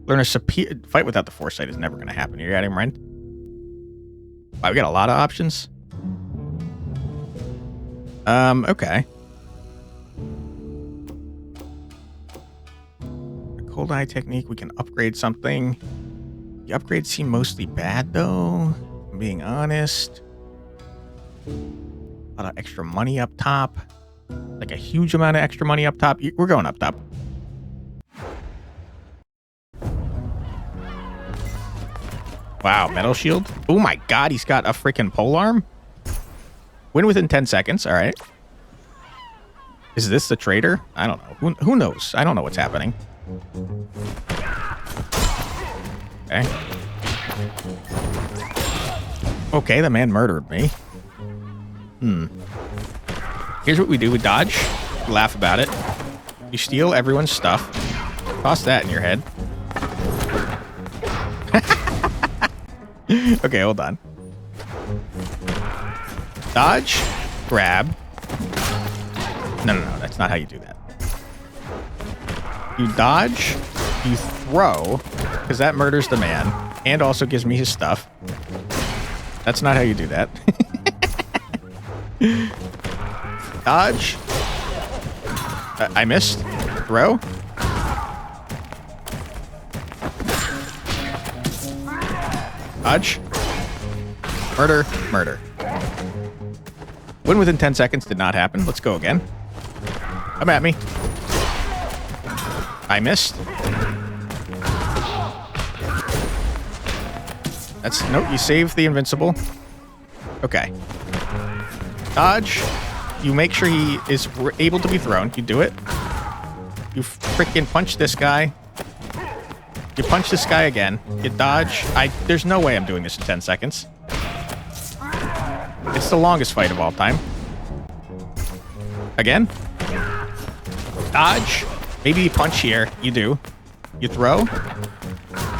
Learn a fight without the Foresight is never going to happen. You're out of your mind? Wow, we got a lot of options. Okay. The cold eye technique, we can upgrade something. The upgrades seem mostly bad, though. If I'm being honest. A lot of extra money up top. Like a huge amount of extra money up top. We're going up top. Wow, metal shield. Oh my god, he's got a freaking polearm. Win within 10 seconds. All right. Is this the traitor? I don't know. Who knows? I don't know what's happening. Okay. Okay, the man murdered me. Here's what we do. We dodge. We laugh about it. You steal everyone's stuff. Toss that in your head. Okay, hold on. Dodge. Grab. No, that's not how you do that. You dodge. You throw. Because that murders the man. And also gives me his stuff. That's not how you do that. Dodge. I missed. Throw. Dodge. Murder. Murder. Win within 10 seconds did not happen. Let's go again. Come at me. I missed. That's... Nope, you saved the invincible. Okay. Dodge. You make sure he is able to be thrown. You do it. You freaking punch this guy. You punch this guy again. You dodge. There's no way I'm doing this in 10 seconds. It's the longest fight of all time. Again. Dodge. Maybe you punch here. You do. You throw.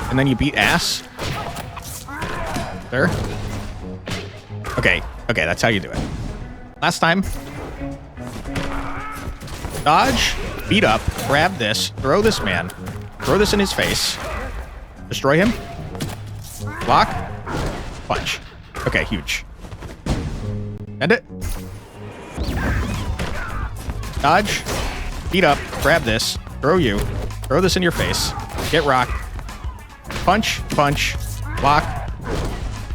And then you beat ass. There. Okay. Okay, that's how you do it. Last time. Dodge. Beat up. Grab this. Throw this man. Throw this in his face. Destroy him. Block. Punch. Okay, huge. End it. Dodge. Beat up. Grab this. Throw you. Throw this in your face. Get rocked. Punch. Punch. Block.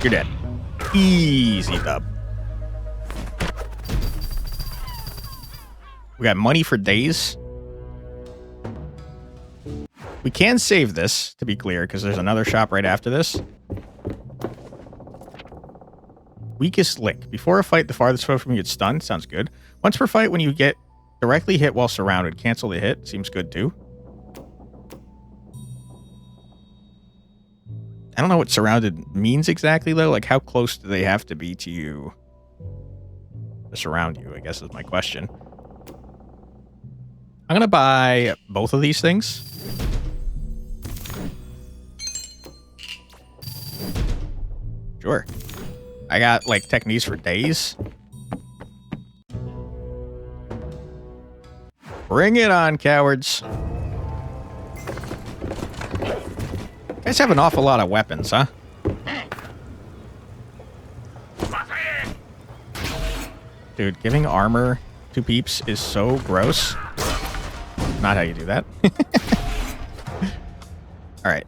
You're dead. Easy dub. We got money for days. We can save this, to be clear, because there's another shop right after this. Weakest link. Before a fight, the farthest foe from you gets stunned. Sounds good. Once per fight, when you get directly hit while surrounded, cancel the hit. Seems good, too. I don't know what surrounded means exactly, though. Like, how close do they have to be to you to surround you, I guess is my question. I'm going to buy both of these things. Sure. I got, like, techniques for days. Bring it on, cowards. You guys have an awful lot of weapons, huh? Dude, giving armor to peeps is so gross. Not how you do that. All right.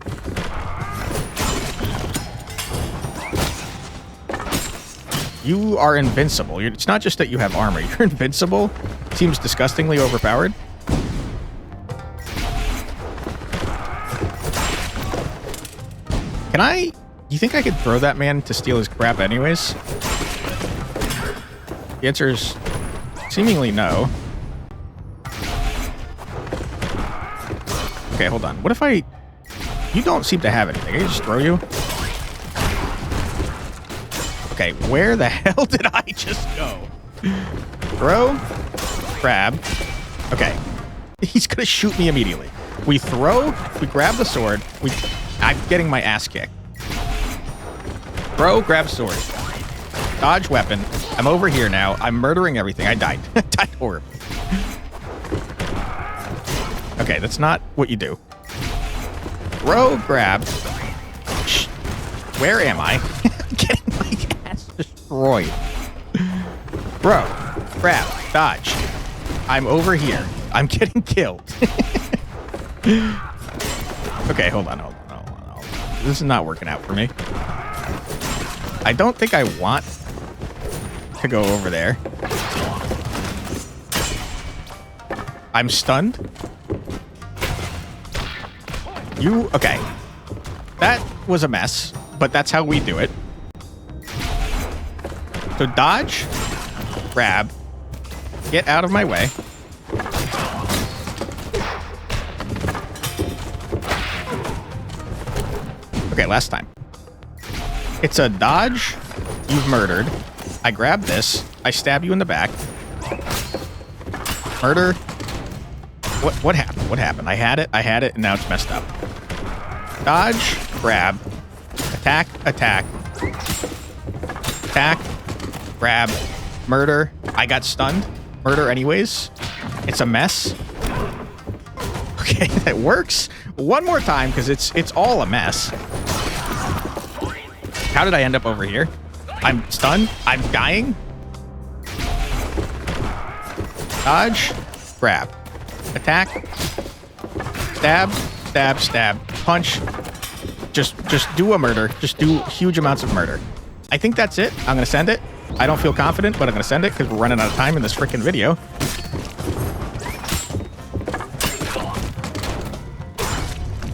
You are invincible. It's not just that you have armor. You're invincible. Seems disgustingly overpowered. Can I... You think I could throw that man to steal his crap anyways? The answer is seemingly no. Okay, hold on. What if I... You don't seem to have anything. I just throw you? Okay, where the hell did I just go? Throw. Grab. Okay. He's gonna shoot me immediately. We throw. We grab the sword. I'm getting my ass kicked. Throw. Grab sword. Dodge weapon. I'm over here now. I'm murdering everything. I died. Died horribly. Okay, that's not what you do. Throw, grab. Where am I? I'm getting my ass destroyed. Bro, grab, dodge. I'm over here. I'm getting killed. Okay, hold on. This is not working out for me. I don't think I want to go over there. I'm stunned. Okay. That was a mess, but that's how we do it. So dodge, grab, get out of my way. Okay, last time. It's a dodge, you've murdered. I grab this, I stab you in the back. Murder. What happened? What happened? I had it, and now it's messed up. Dodge, grab, attack, attack, attack, grab, murder. I got stunned. Murder anyways. It's a mess. Okay, that works. One more time, because it's all a mess. How did I end up over here? I'm stunned. I'm dying. Dodge, grab, attack, stab, stab, stab, punch. Just do a murder. Just do huge amounts of murder. I think that's it. I'm gonna send it. I don't feel confident, but I'm gonna send it because we're running out of time in this freaking video.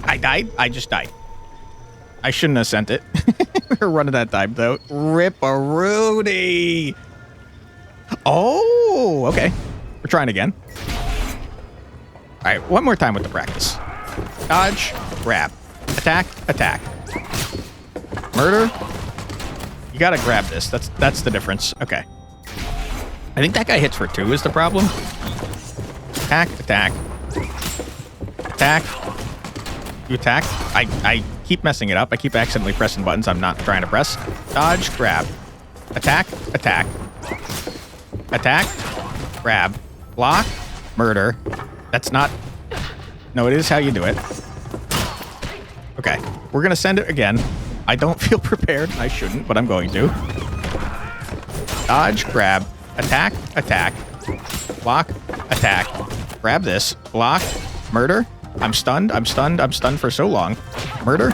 I died. I just died. I shouldn't have sent it. We're running out of time though. Rip-a-rooney. Oh, okay. We're trying again. All right, one more time with the practice. Dodge, grab, attack, attack. Murder. You gotta grab this. That's the difference. Okay. I think that guy hits for 2 is the problem. Attack, attack. Attack. You attack. I keep messing it up. I keep accidentally pressing buttons I'm not trying to press. Dodge, grab. Attack, attack. Attack, grab. Block, murder. That's not... No, it is how you do it. Okay, we're gonna send it again. I don't feel prepared. I shouldn't, but I'm going to. Dodge, grab, attack, attack, block, attack, grab this, block, murder. I'm stunned. I'm stunned. I'm stunned for so long. Murder.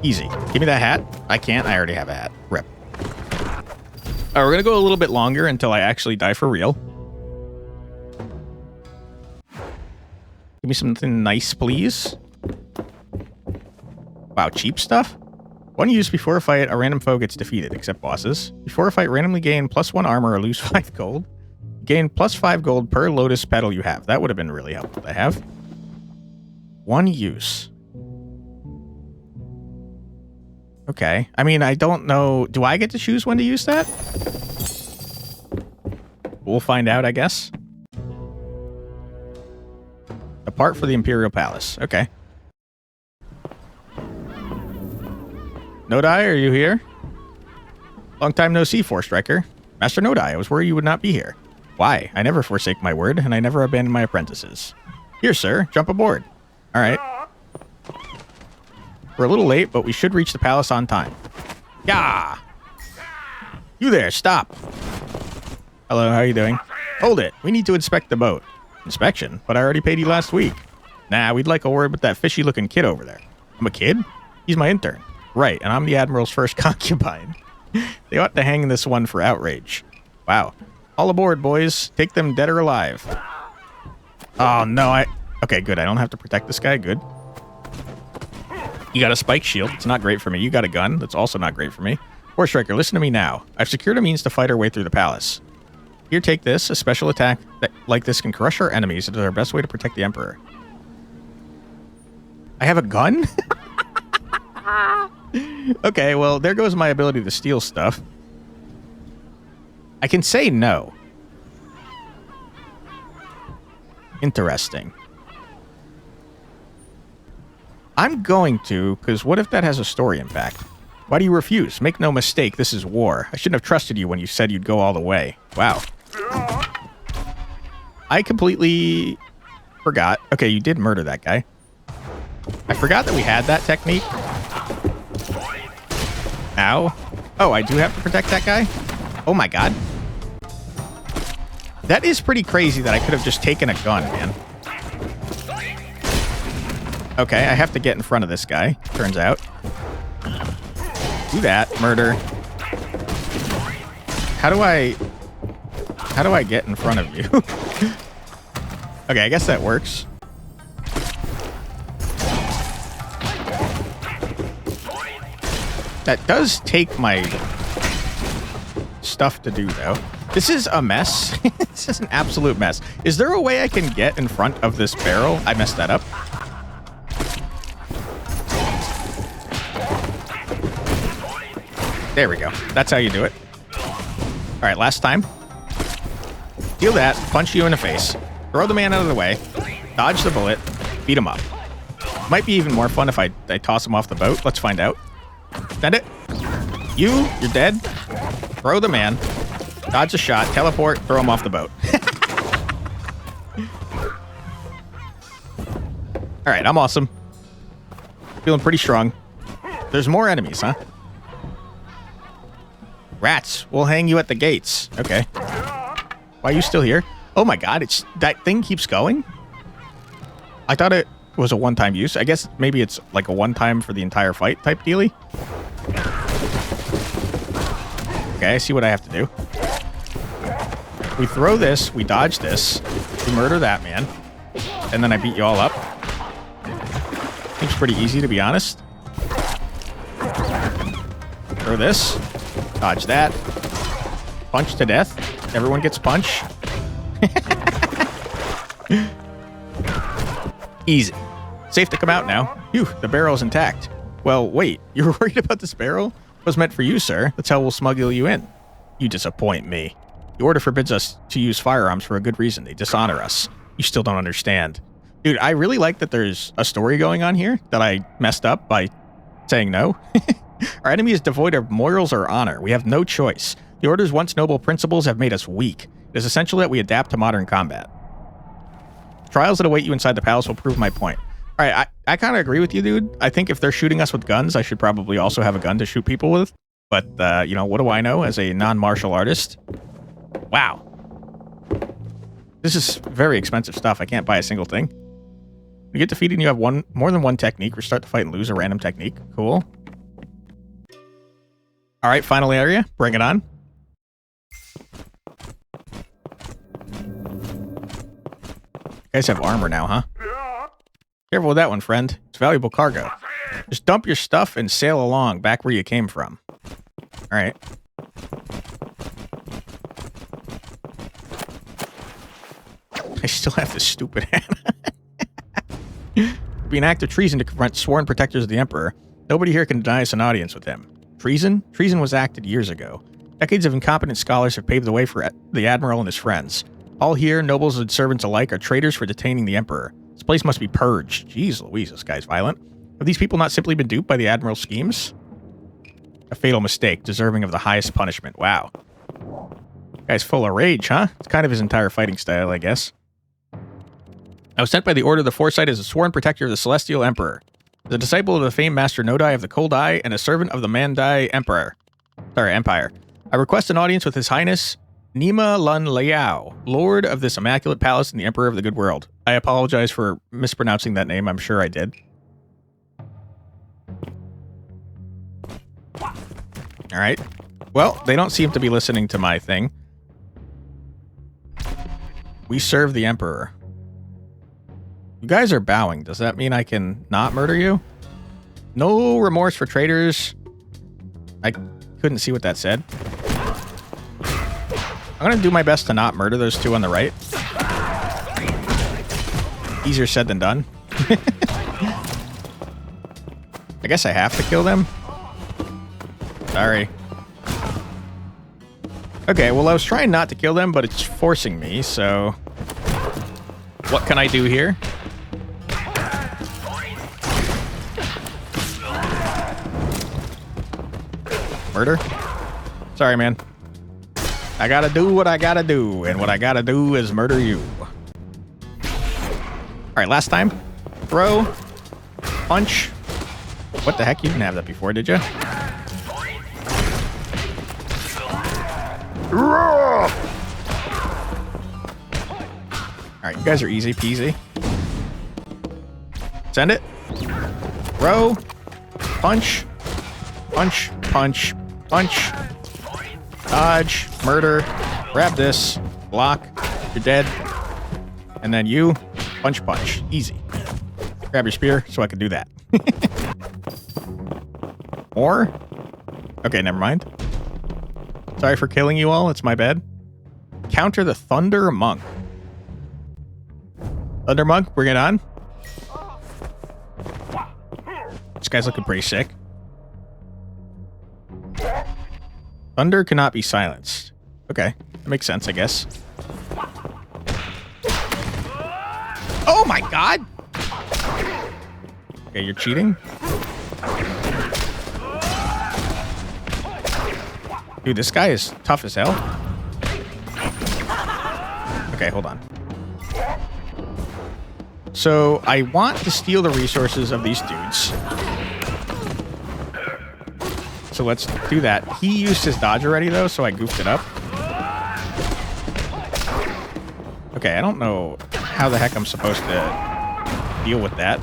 Easy. Give me that hat. I can't. I already have a hat. Rip. All right, we're gonna go a little bit longer until I actually die for real. Give me something nice, please. Wow, cheap stuff? One use before a fight, a random foe gets defeated, except bosses. Before a fight, randomly gain +1 armor or lose 5 gold. Gain +5 gold per lotus petal you have. That would have been really helpful to have. One use. Okay. I mean, I don't know. Do I get to choose when to use that? We'll find out, I guess. Depart for the Imperial Palace. Okay. Nodai, are you here? Long time no see, Forestriker. Master Nodai, I was worried you would not be here. Why? I never forsake my word, and I never abandon my apprentices. Here, sir. Jump aboard. All right. We're a little late, but we should reach the palace on time. Yeah. You there. Stop. Hello, how are you doing? Hold it. We need to inspect the boat. Inspection? But I already paid you last week. Nah, we'd like a word with that fishy-looking kid over there. I'm a kid? He's my intern. Right, and I'm the Admiral's first concubine. They ought to hang this one for outrage. Wow. All aboard, boys. Take them dead or alive. Oh, no, Okay, good. I don't have to protect this guy. Good. You got a spike shield. It's not great for me. You got a gun. That's also not great for me. Forestriker, listen to me now. I've secured a means to fight our way through the palace. Here, take this. A special attack like this can crush our enemies. It is our best way to protect the Emperor. I have a gun? Okay, well, there goes my ability to steal stuff. I can say no. Interesting. I'm going to, because what if that has a story impact? Why do you refuse? Make no mistake, this is war. I shouldn't have trusted you when you said you'd go all the way. Wow. I completely forgot. Okay, you did murder that guy. I forgot that we had that technique. Ow. Oh, I do have to protect that guy? Oh my god. That is pretty crazy that I could have just taken a gun, man. Okay, I have to get in front of this guy, turns out. Do that. Murder. How do I get in front of you? Okay, I guess that works. That does take my stuff to do, though. This is a mess. This is an absolute mess. Is there a way I can get in front of this barrel? I messed that up. There we go. That's how you do it. All right, last time. Steal that, punch you in the face, throw the man out of the way, dodge the bullet, beat him up. Might be even more fun if I toss him off the boat. Let's find out. Send it. You're dead. Throw the man, dodge a shot, teleport, throw him off the boat. All right, I'm awesome. Feeling pretty strong. There's more enemies, huh? Rats, we'll hang you at the gates. Okay. Why are you still here? Oh my god, that thing keeps going? I thought it was a one-time use. I guess maybe it's like a one-time for the entire fight type dealy. Okay, I see what I have to do. We throw this, we dodge this, we murder that man, and then I beat you all up. Seems pretty easy, to be honest. Throw this. Dodge that. Punch to death. Everyone gets punch. Easy. Safe to come out now. Phew, the barrel's intact. Well, wait. You were worried about this barrel? It was meant for you, sir. That's how we'll smuggle you in. You disappoint me. The order forbids us to use firearms for a good reason. They dishonor us. You still don't understand. Dude, I really like that there's a story going on here that I messed up by saying no. Our enemy is devoid of morals or honor. We have no choice. The Order's once noble principles have made us weak. It is essential that we adapt to modern combat. Trials that await you inside the palace will prove my point. All right, I kind of agree with you, dude. I think if they're shooting us with guns, I should probably also have a gun to shoot people with. But, you know, what do I know as a non-martial artist? Wow. This is very expensive stuff. I can't buy a single thing. When you get defeated and you have more than one technique, restart the fight and lose a random technique. Cool. All right, final area. Bring it on. You guys have armor now, huh? Careful with that one, friend. It's valuable cargo. Just dump your stuff and sail along back where you came from. All right. I still have this stupid hand. It'd be an act of treason to confront sworn protectors of the Emperor. Nobody here can deny us an audience with him. Treason? Treason was acted years ago. Decades of incompetent scholars have paved the way for the Admiral and his friends. All here, nobles and servants alike, are traitors for detaining the Emperor. This place must be purged. Jeez Louise, this guy's violent. Have these people not simply been duped by the Admiral's schemes? A fatal mistake, deserving of the highest punishment. Wow. Guy's full of rage, huh? It's kind of his entire fighting style, I guess. I was sent by the Order of the Foresight as a sworn protector of the Celestial Emperor. As a disciple of the famed Master Nodai of the Cold Eye and a servant of the Mandai Empire. I request an audience with His Highness Nima Lun Liao, Lord of this Immaculate Palace and the Emperor of the Good World. I apologize for mispronouncing that name. I'm sure I did. All right. Well, they don't seem to be listening to my thing. We serve the Emperor. You guys are bowing. Does that mean I can not murder you? No remorse for traitors. I couldn't see what that said. I'm going to do my best to not murder those two on the right. Easier said than done. I guess I have to kill them. Sorry. Okay, well, I was trying not to kill them, but it's forcing me, so... What can I do here? Murder? Sorry, man. I gotta do what I gotta do, and what I gotta do is murder you. Alright, last time. Throw. Punch. What the heck? You didn't have that before, did you? Alright, you guys are easy peasy. Send it. Throw. Punch. Punch. Punch. Punch. Dodge. Murder. Grab this. Block. You're dead. And then you. Punch, punch. Easy. Grab your spear so I can do that. More? Okay, never mind. Sorry for killing you all. It's my bad. Counter the Thunder Monk. Thunder Monk, bring it on. This guy's looking pretty sick. Thunder cannot be silenced. Okay, that makes sense, I guess. Oh my god! Okay, you're cheating? Dude, this guy is tough as hell. Okay, hold on. So, I want to steal the resources of these dudes. So let's do that. He used his dodge already, though, so I goofed it up. Okay, I don't know how the heck I'm supposed to deal with that.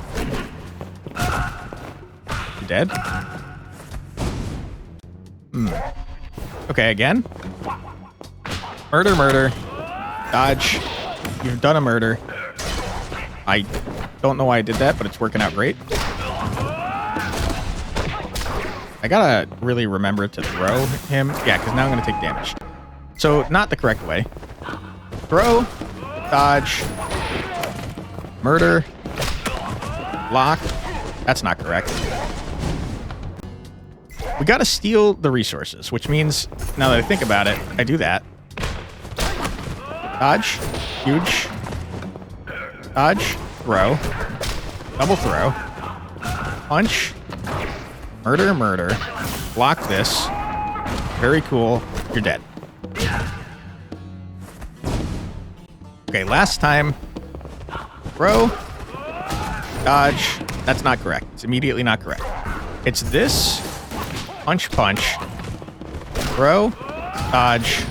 You dead? Okay, again. Murder, murder. Dodge. You've done a murder. I don't know why I did that, but it's working out great. I gotta really remember to throw him. Yeah, because now I'm gonna take damage. So, not the correct way. Throw. Dodge. Murder. Lock. That's not correct. We gotta steal the resources, which means, now that I think about it, I do that. Dodge. Huge. Dodge. Throw. Double throw. Punch. Murder, murder. Block this. Very cool. You're dead. Okay, last time. Throw. Dodge. That's not correct. It's immediately not correct. It's this. Punch, punch. Throw. Dodge.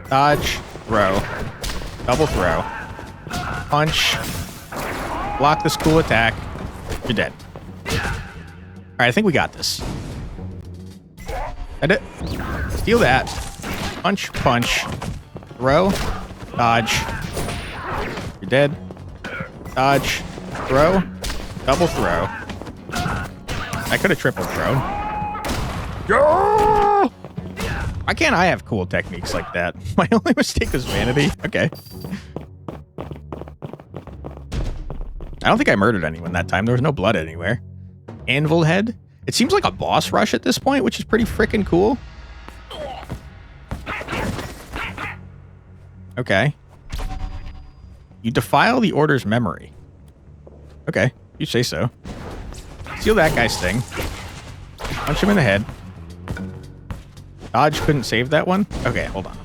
Dodge. Throw. Double throw. Punch. Block this cool attack. You're dead. Alright, I think we got this. Edit. Steal that. Punch, punch. Throw. Dodge. You're dead. Dodge. Throw. Double throw. I could have triple thrown. Why can't I have cool techniques like that? My only mistake was vanity. Okay. I don't think I murdered anyone that time. There was no blood anywhere. Anvil head. It seems like a boss rush at this point, which is pretty freaking cool. Okay. You defile the Order's memory. Okay, you say so. Steal that guy's thing. Punch him in the head. Dodge couldn't save that one? Okay, hold on.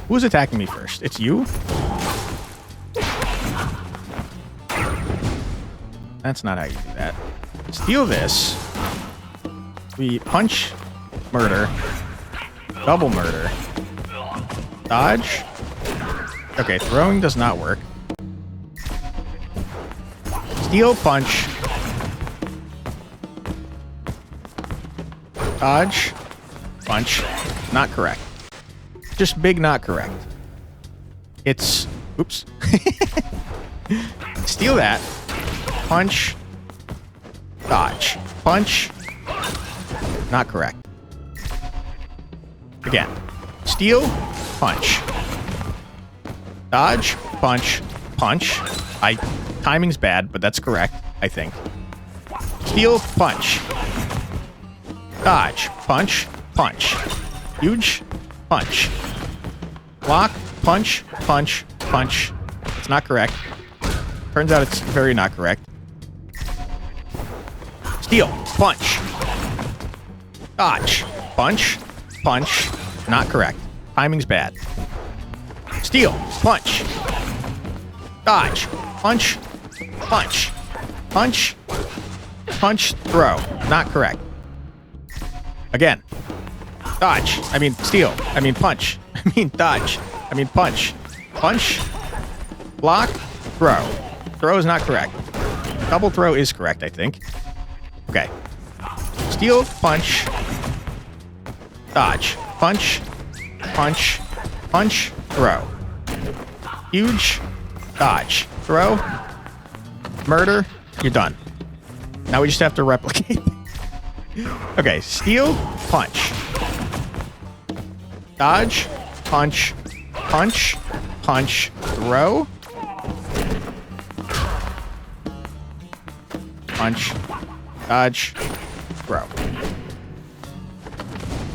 Who's attacking me first? It's you? That's not how you do that. Steal this. We punch, murder, double murder, dodge. Okay, throwing does not work. Steal, punch, dodge, punch. Not correct. Just big not correct. It's... Oops. Steal that. Punch. Dodge. Punch. Not correct. Again. Steal. Punch. Dodge. Punch. Punch. Timing's bad, but that's correct, I think. Steal. Punch. Dodge. Punch. Punch. Huge. Punch. Block. Punch. Punch. Punch. It's not correct. Turns out it's very not correct. Steal. Punch. Dodge. Punch. Punch. Not correct. Timing's bad. Steal. Punch. Dodge. Punch. Punch. Punch. Punch. Throw. Not correct. Again. Dodge. I mean, steal. I mean, punch. I mean, dodge. I mean, punch. Punch. Block. Throw. Throw is not correct. Double throw is correct, I think. Okay. Steal. Punch. Dodge. Punch. Punch. Punch. Throw. Huge. Dodge. Throw. Murder. You're done. Now we just have to replicate. Okay. Steal. Punch. Dodge. Punch. Punch. Punch. Throw. Punch. Dodge. Throw.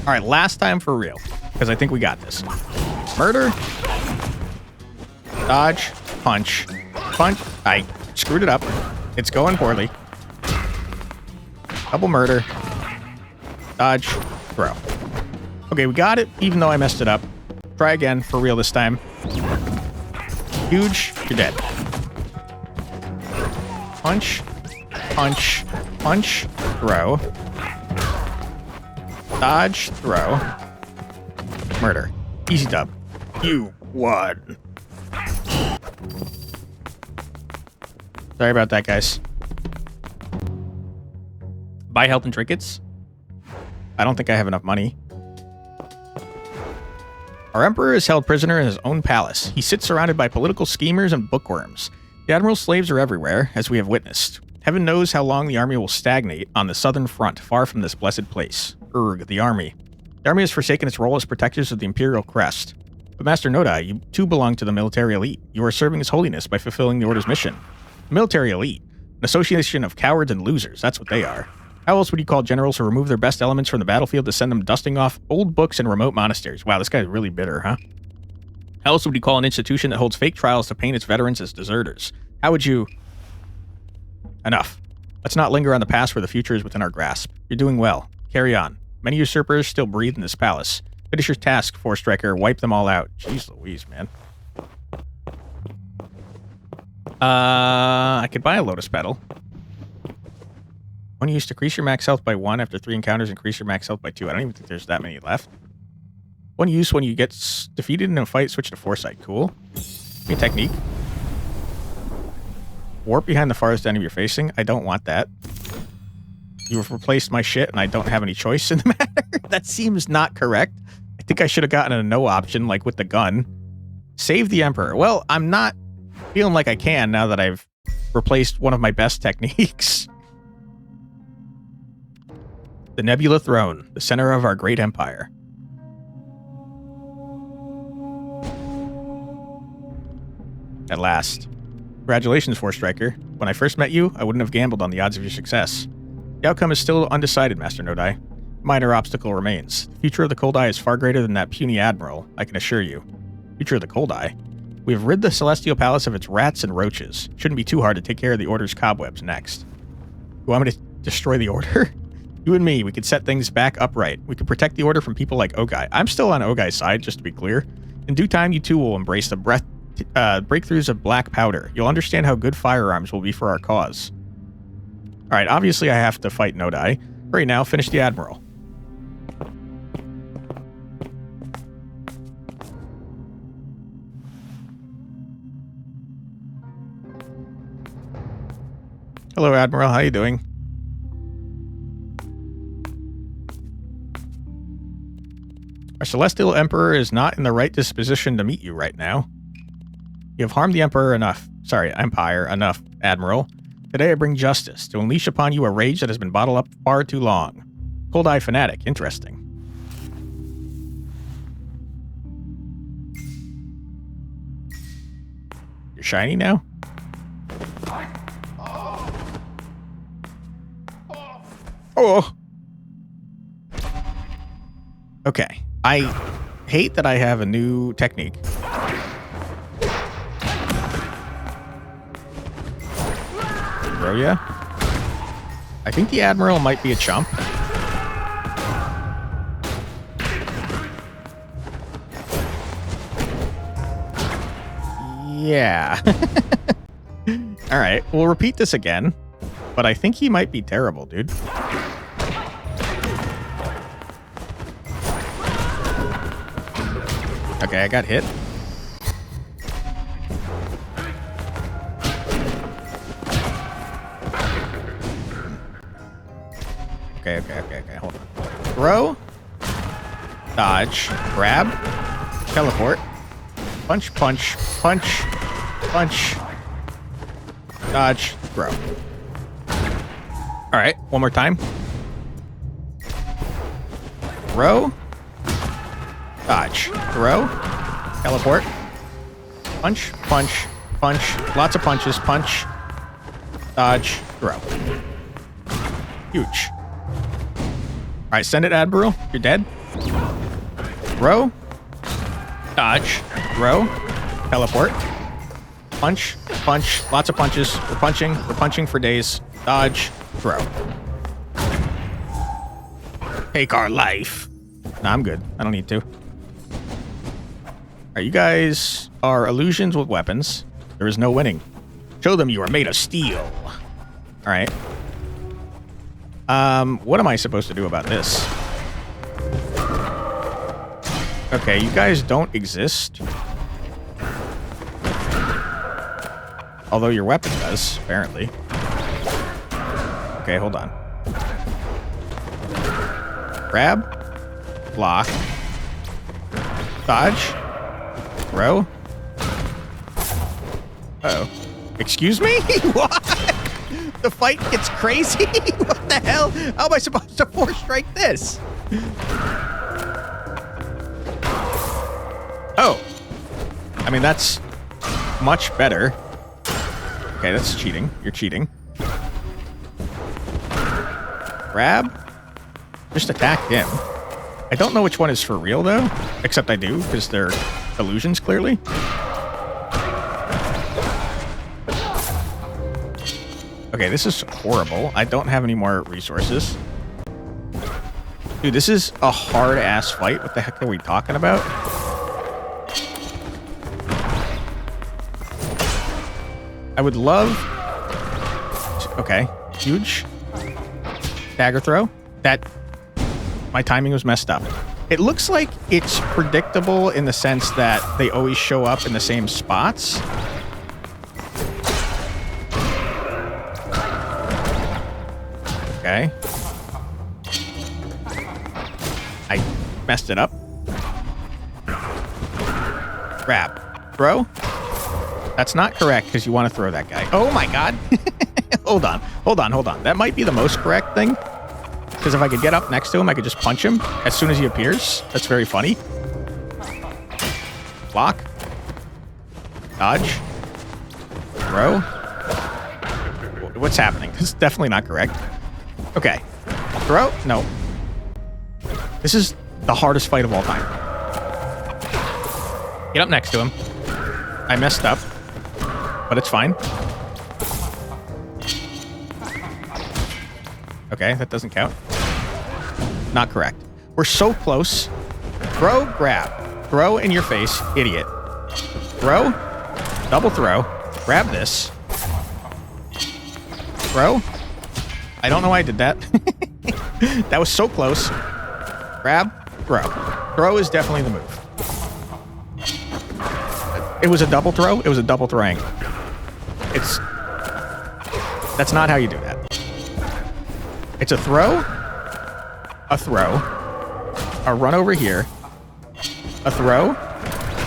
Alright, last time for real. Because I think we got this. Murder. Dodge. Punch. Punch. I screwed it up. It's going poorly. Double murder. Dodge. Throw. Okay, we got it, even though I messed it up. Try again, for real this time. Huge. You're dead. Punch. Punch. Punch. Throw. Dodge. Throw. Murder. Easy dub. You won. Sorry about that, guys. Buy health and trinkets? I don't think I have enough money. Our emperor is held prisoner in his own palace. He sits surrounded by political schemers and bookworms. The admiral's slaves are everywhere, as we have witnessed. Heaven knows how long the army will stagnate on the southern front, far from this blessed place. Urg, the army. The army has forsaken its role as protectors of the imperial crest. But Master Nodai, you too belong to the military elite. You are serving His Holiness by fulfilling the Order's mission. The military elite. An association of cowards and losers, that's what they are. How else would you call generals who remove their best elements from the battlefield to send them dusting off old books in remote monasteries? Wow, this guy's really bitter, huh? How else would you call an institution that holds fake trials to paint its veterans as deserters? How would you... Enough. Let's not linger on the past where the future is within our grasp. You're doing well. Carry on. Many usurpers still breathe in this palace. Finish your task, Forestriker. Wipe them all out. Jeez Louise, man. I could buy a Lotus Petal. One use to increase your max health by 1 after 3 encounters, increase your max health by 2. I don't even think there's that many left. One use when you get defeated in a fight, switch to Foresight. Cool. Give me a technique. Warp behind the farthest enemy you're facing. I don't want that. You have replaced my shit and I don't have any choice in the matter. That seems not correct. I think I should have gotten a no option, like with the gun. Save the Emperor. Well, I'm not feeling like I can now that I've replaced one of my best techniques. The Nebula Throne, the center of our great empire. At last. Congratulations, Forestriker. When I first met you, I wouldn't have gambled on the odds of your success. The outcome is still undecided, Master Nodai. Minor obstacle remains. The future of the Cold Eye is far greater than that puny admiral, I can assure you. Future of the Cold Eye? We have rid the Celestial Palace of its rats and roaches. Shouldn't be too hard to take care of the Order's cobwebs next. You want me to destroy the Order? You and me, we could set things back upright. We could protect the order from people like Ogai. I'm still on Ogai's side, just to be clear. In due time, you too will embrace the breakthroughs of black powder. You'll understand how good firearms will be for our cause. Alright, obviously I have to fight Nodai. Hurry now, finish the Admiral. Hello, Admiral. How you doing? Our Celestial Emperor is not in the right disposition to meet you right now. You have harmed the Empire enough, Admiral. Today I bring justice, to unleash upon you a rage that has been bottled up far too long. Cold Eye Fanatic, interesting. You're shiny now? Oh! Okay. I hate that I have a new technique. Bro, yeah? I think the Admiral might be a chump. Yeah. Alright, we'll repeat this again. But I think he might be terrible, dude. Okay, I got hit. Okay, hold on. Throw. Dodge. Grab. Teleport. Punch. Dodge. Throw. Alright, one more time. Throw. Dodge. Throw. Teleport. Punch. Lots of punches. Punch. Dodge. Throw. Huge. Alright, send it, Admiral. You're dead. Throw. Dodge. Throw. Teleport. Punch. Lots of punches. We're punching for days. Dodge. Throw. Take our life. Nah, I'm good. I don't need to. Alright, you guys are illusions with weapons. There is no winning. Show them you are made of steel. Alright. What am I supposed to do about this? Okay, you guys don't exist. Although your weapon does, apparently. Okay, hold on. Grab. Block. Dodge. Throw. Uh-oh. Excuse me? What? The fight gets crazy? What the hell? How am I supposed to Forestrike this? Oh. I mean, that's much better. Okay, that's cheating. You're cheating. Grab. Just attack him. I don't know which one is for real, though. Except I do, because they're illusions, clearly. Okay, this is horrible. I don't have any more resources. Dude, this is a hard-ass fight. What the heck are we talking about? I would love... Okay, huge. Dagger throw. That... My timing was messed up. It looks like it's predictable in the sense that they always show up in the same spots. Okay. I messed it up. Grab. Throw. That's not correct because you want to throw that guy. Oh my god. Hold on. That might be the most correct thing. Because if I could get up next to him, I could just punch him as soon as he appears. That's very funny. Block. Dodge. Throw. What's happening? This is definitely not correct. Okay. Throw? No. This is the hardest fight of all time. Get up next to him. I messed up. But it's fine. Okay, that doesn't count. Not correct. We're so close. Throw, grab. Throw in your face, idiot. Throw, double throw. Grab this. Throw. I don't know why I did that. That was so close. Grab, throw. Throw is definitely the move. It was a double throw. It was a double throwing. That's not how you do that. It's a throw, a run over here, a throw.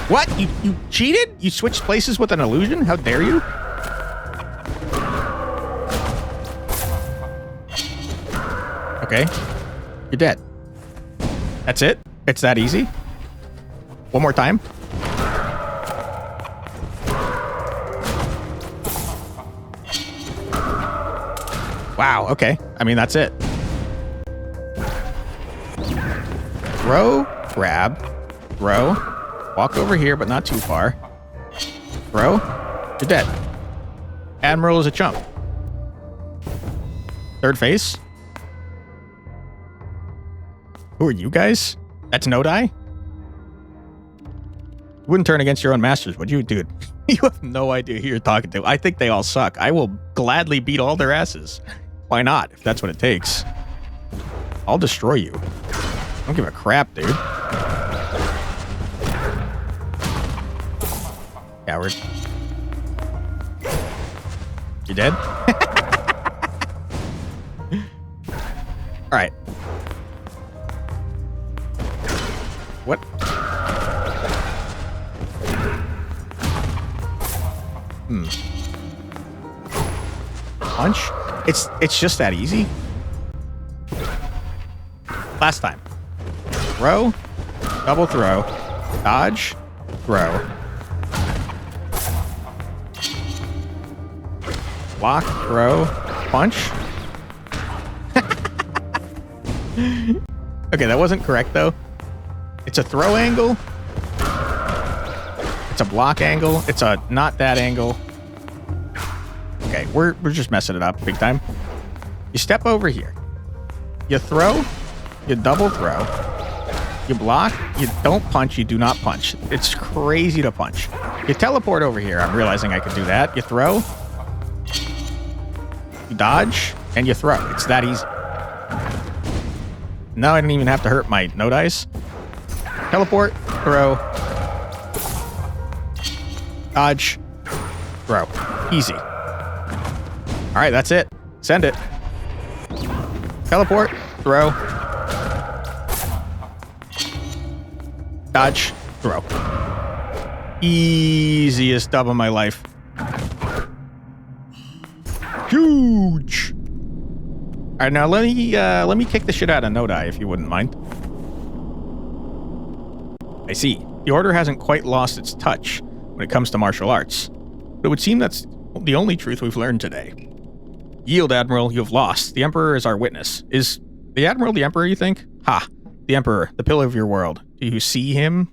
What? You cheated? You switched places with an illusion? How dare you? Okay. You're dead. That's it? It's that easy? One more time? Wow, okay. I mean, that's it. Throw, grab, throw, walk over here, but not too far. Throw, you're dead. Admiral is a chump. Third phase. Who are you guys? That's no die? You wouldn't turn against your own masters, would you? Dude, you have no idea who you're talking to. I think they all suck. I will gladly beat all their asses. Why not, if that's what it takes? I'll destroy you. I don't give a crap, dude. Coward. You dead? Alright. What? Punch? It's just that easy. Last time. Throw, double throw, dodge, throw. Block, throw, punch. Okay, that wasn't correct though. It's a throw angle. It's a block angle. It's a not that angle. Okay, we're just messing it up big time. You step over here. You throw. You double throw. You block. You don't punch. You do not punch. It's crazy to punch. You teleport over here. I'm realizing I can do that. You throw. You dodge. And you throw. It's that easy. Now I didn't even have to hurt my no dice. Teleport. Throw. Dodge. Throw. Easy. Alright, that's it. Send it. Teleport. Throw. Dodge. Throw. Easiest dub of my life. Huge. Alright, now let me kick the shit out of Nodai, if you wouldn't mind. I see. The Order hasn't quite lost its touch when it comes to martial arts. But it would seem that's the only truth we've learned today. Yield, Admiral, you have lost. The Emperor is our witness. Is the Admiral the Emperor, you think? Ha! The Emperor, the pillar of your world. Do you see him?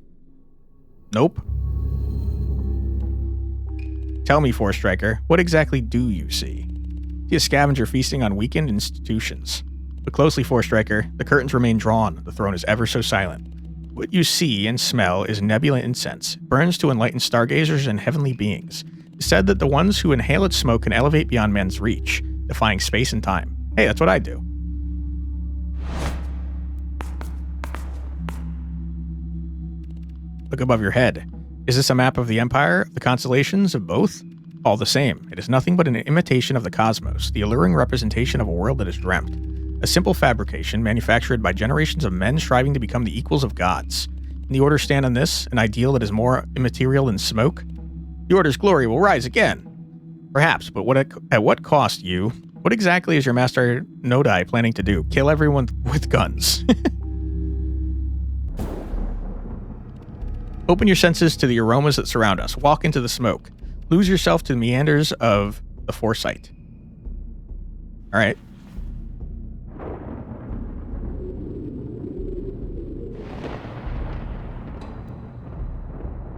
Nope. Tell me, Forestriker, what exactly do you see? See a scavenger feasting on weakened institutions. Look closely, Forestriker. The curtains remain drawn. The throne is ever so silent. What you see and smell is nebula incense. It burns to enlighten stargazers and heavenly beings. It's said that the ones who inhale its smoke can elevate beyond men's reach, defying space and time. Hey, that's what I do. Look above your head. Is this a map of the Empire, the constellations, of both? All the same, it is nothing but an imitation of the cosmos, the alluring representation of a world that is dreamt. A simple fabrication manufactured by generations of men striving to become the equals of gods. Can the Order stand on this, an ideal that is more immaterial than smoke? The Order's glory will rise again. Perhaps, but at what cost, you? What exactly is your Master Nodai planning to do? Kill everyone with guns. Open your senses to the aromas that surround us. Walk into the smoke. Lose yourself to the meanders of the Foresight. All right.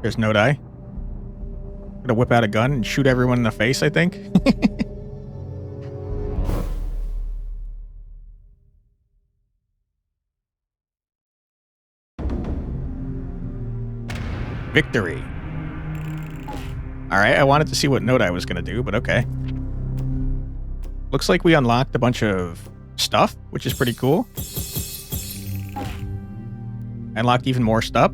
There's Nodai. Gonna whip out a gun and shoot everyone in the face, I think. Victory. All right, I wanted to see what note I was going to do, but okay. Looks like we unlocked a bunch of stuff, which is pretty cool. Unlocked even more stuff.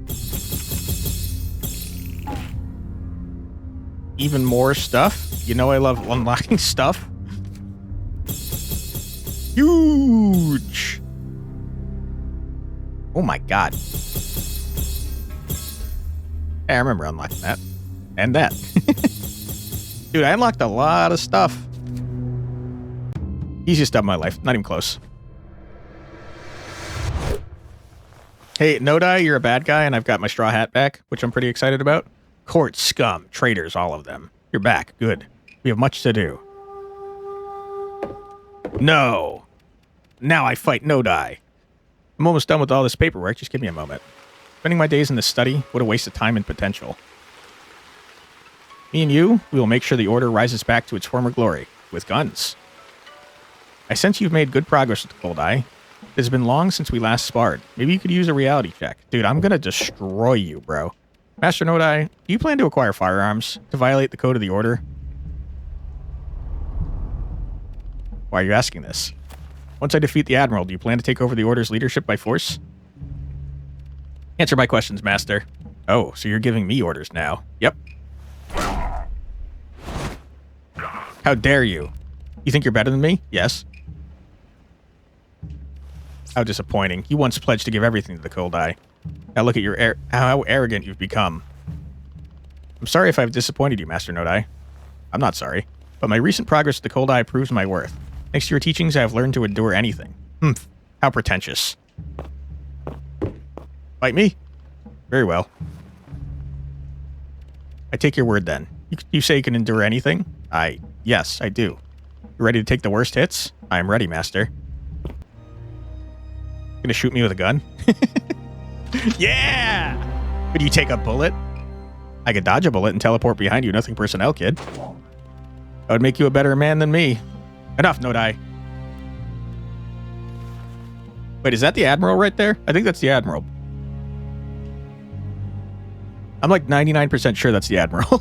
Even more stuff. You know I love unlocking stuff. Huge. Oh my god. Hey, I remember unlocking that. And that. Dude, I unlocked a lot of stuff. Easiest stuff in my life. Not even close. Hey, Nodai, you're a bad guy, and I've got my straw hat back, which I'm pretty excited about. Court scum, traitors, all of them. You're back. Good. We have much to do. No. Now I fight Nodai. I'm almost done with all this paperwork. Just give me a moment. Spending my days in the study, what a waste of time and potential. Me and you, we will make sure the Order rises back to its former glory, with guns. I sense you've made good progress with the Cold Eye. It has been long since we last sparred. Maybe you could use a reality check. Dude, I'm gonna destroy you, bro. Master Nodai, do you plan to acquire firearms to violate the code of the Order? Why are you asking this? Once I defeat the Admiral, do you plan to take over the Order's leadership by force? Answer my questions, Master. Oh, so you're giving me orders now. Yep. How dare you? You think you're better than me? Yes. How disappointing. You once pledged to give everything to the Cold Eye. Now look at how arrogant you've become. I'm sorry if I've disappointed you, Master Nodai. I'm not sorry. But my recent progress with the Cold Eye proves my worth. Thanks to your teachings, I have learned to endure anything. Humph. How pretentious. Fight me? Very well. I take your word then. You say you can endure anything? Yes, I do. You ready to take the worst hits? I am ready, Master. Gonna shoot me with a gun? Yeah! Could you take a bullet? I could dodge a bullet and teleport behind you. Nothing personnel, kid. That would make you a better man than me. Enough, Nodai. Wait, is that the Admiral right there? I think that's the Admiral. I'm like 99% sure that's the Admiral.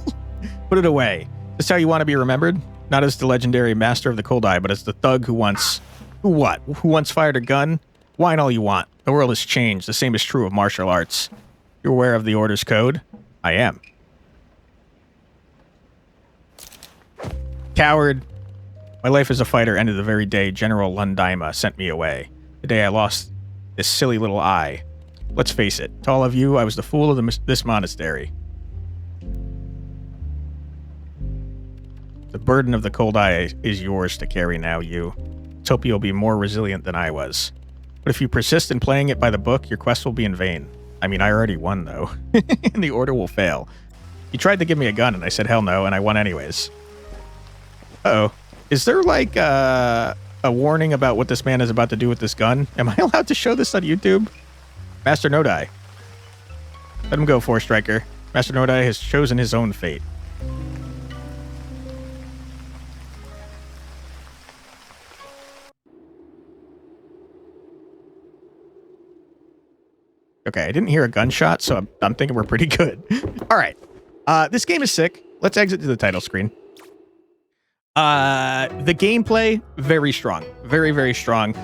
Put it away. This is how you want to be remembered? Not as the legendary master of the Cold Eye, but as the thug who once fired a gun? Whine all you want. The world has changed. The same is true of martial arts. You're aware of the Order's code? I am. Coward. My life as a fighter ended the very day General Lundaima sent me away. The day I lost this silly little eye. Let's face it, to all of you, I was the fool of this monastery. The burden of the Cold Eye is yours to carry now, you. Let's hope you'll be more resilient than I was. But if you persist in playing it by the book, your quest will be in vain. I mean, I already won, though. And the Order will fail. You tried to give me a gun, and I said hell no, and I won anyways. Uh-oh. Is there, like, a warning about what this man is about to do with this gun? Am I allowed to show this on YouTube? Master Nodai. Let him go, Forestriker. Master Nodai has chosen his own fate. Okay, I didn't hear a gunshot, so I'm thinking we're pretty good. All right. This game is sick. Let's exit to the title screen. The gameplay, very strong. Very, very strong.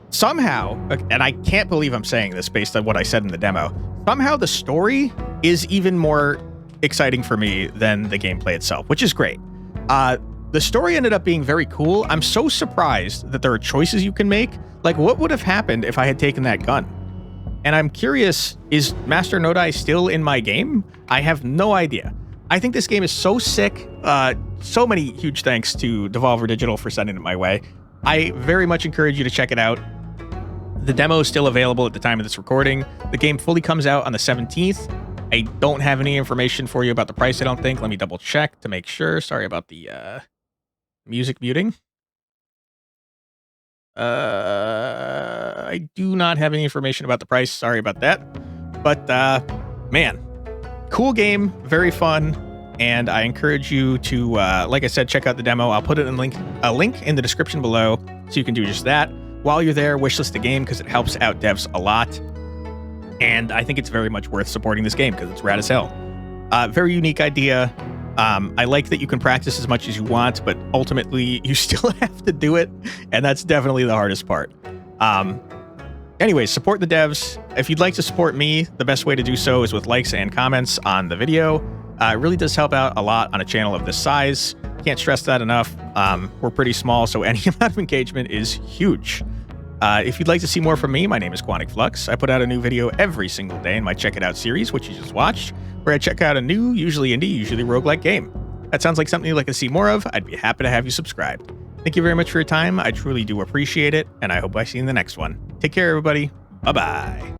Somehow, and I can't believe I'm saying this based on what I said in the demo, somehow the story is even more exciting for me than the gameplay itself, which is great. The story ended up being very cool. I'm so surprised that there are choices you can make. Like, what would have happened if I had taken that gun? And I'm curious, is Master Nodai still in my game? I have no idea. I think this game is so sick. So many huge thanks to Devolver Digital for sending it my way. I very much encourage you to check it out. The demo is still available at the time of this recording. The game fully comes out on the 17th. I don't have any information for you about the price, I don't think. Let me double check to make sure. Sorry about the music muting. I do not have any information about the price. Sorry about that. But, man, cool game, very fun, and I encourage you to, like I said, check out the demo. I'll put it in a link in the description below so you can do just that. While you're there, wishlist the game because it helps out devs a lot, and I think it's very much worth supporting this game because it's rad as hell. Very unique idea. I like that you can practice as much as you want, but ultimately you still have to do it, and that's definitely the hardest part. Anyways, support the devs. If you'd like to support me, the best way to do so is with likes and comments on the video. It really does help out a lot on a channel of this size. Can't stress that enough. We're pretty small, so any amount of engagement is huge. If you'd like to see more from me, my name is Quantic Flux. I put out a new video every single day in my Check It Out series, which you just watched, where I check out a new, usually indie, usually roguelike game. That sounds like something you'd like to see more of. I'd be happy to have you subscribed. Thank you very much for your time. I truly do appreciate it, and I hope I see you in the next one. Take care, everybody. Bye-bye.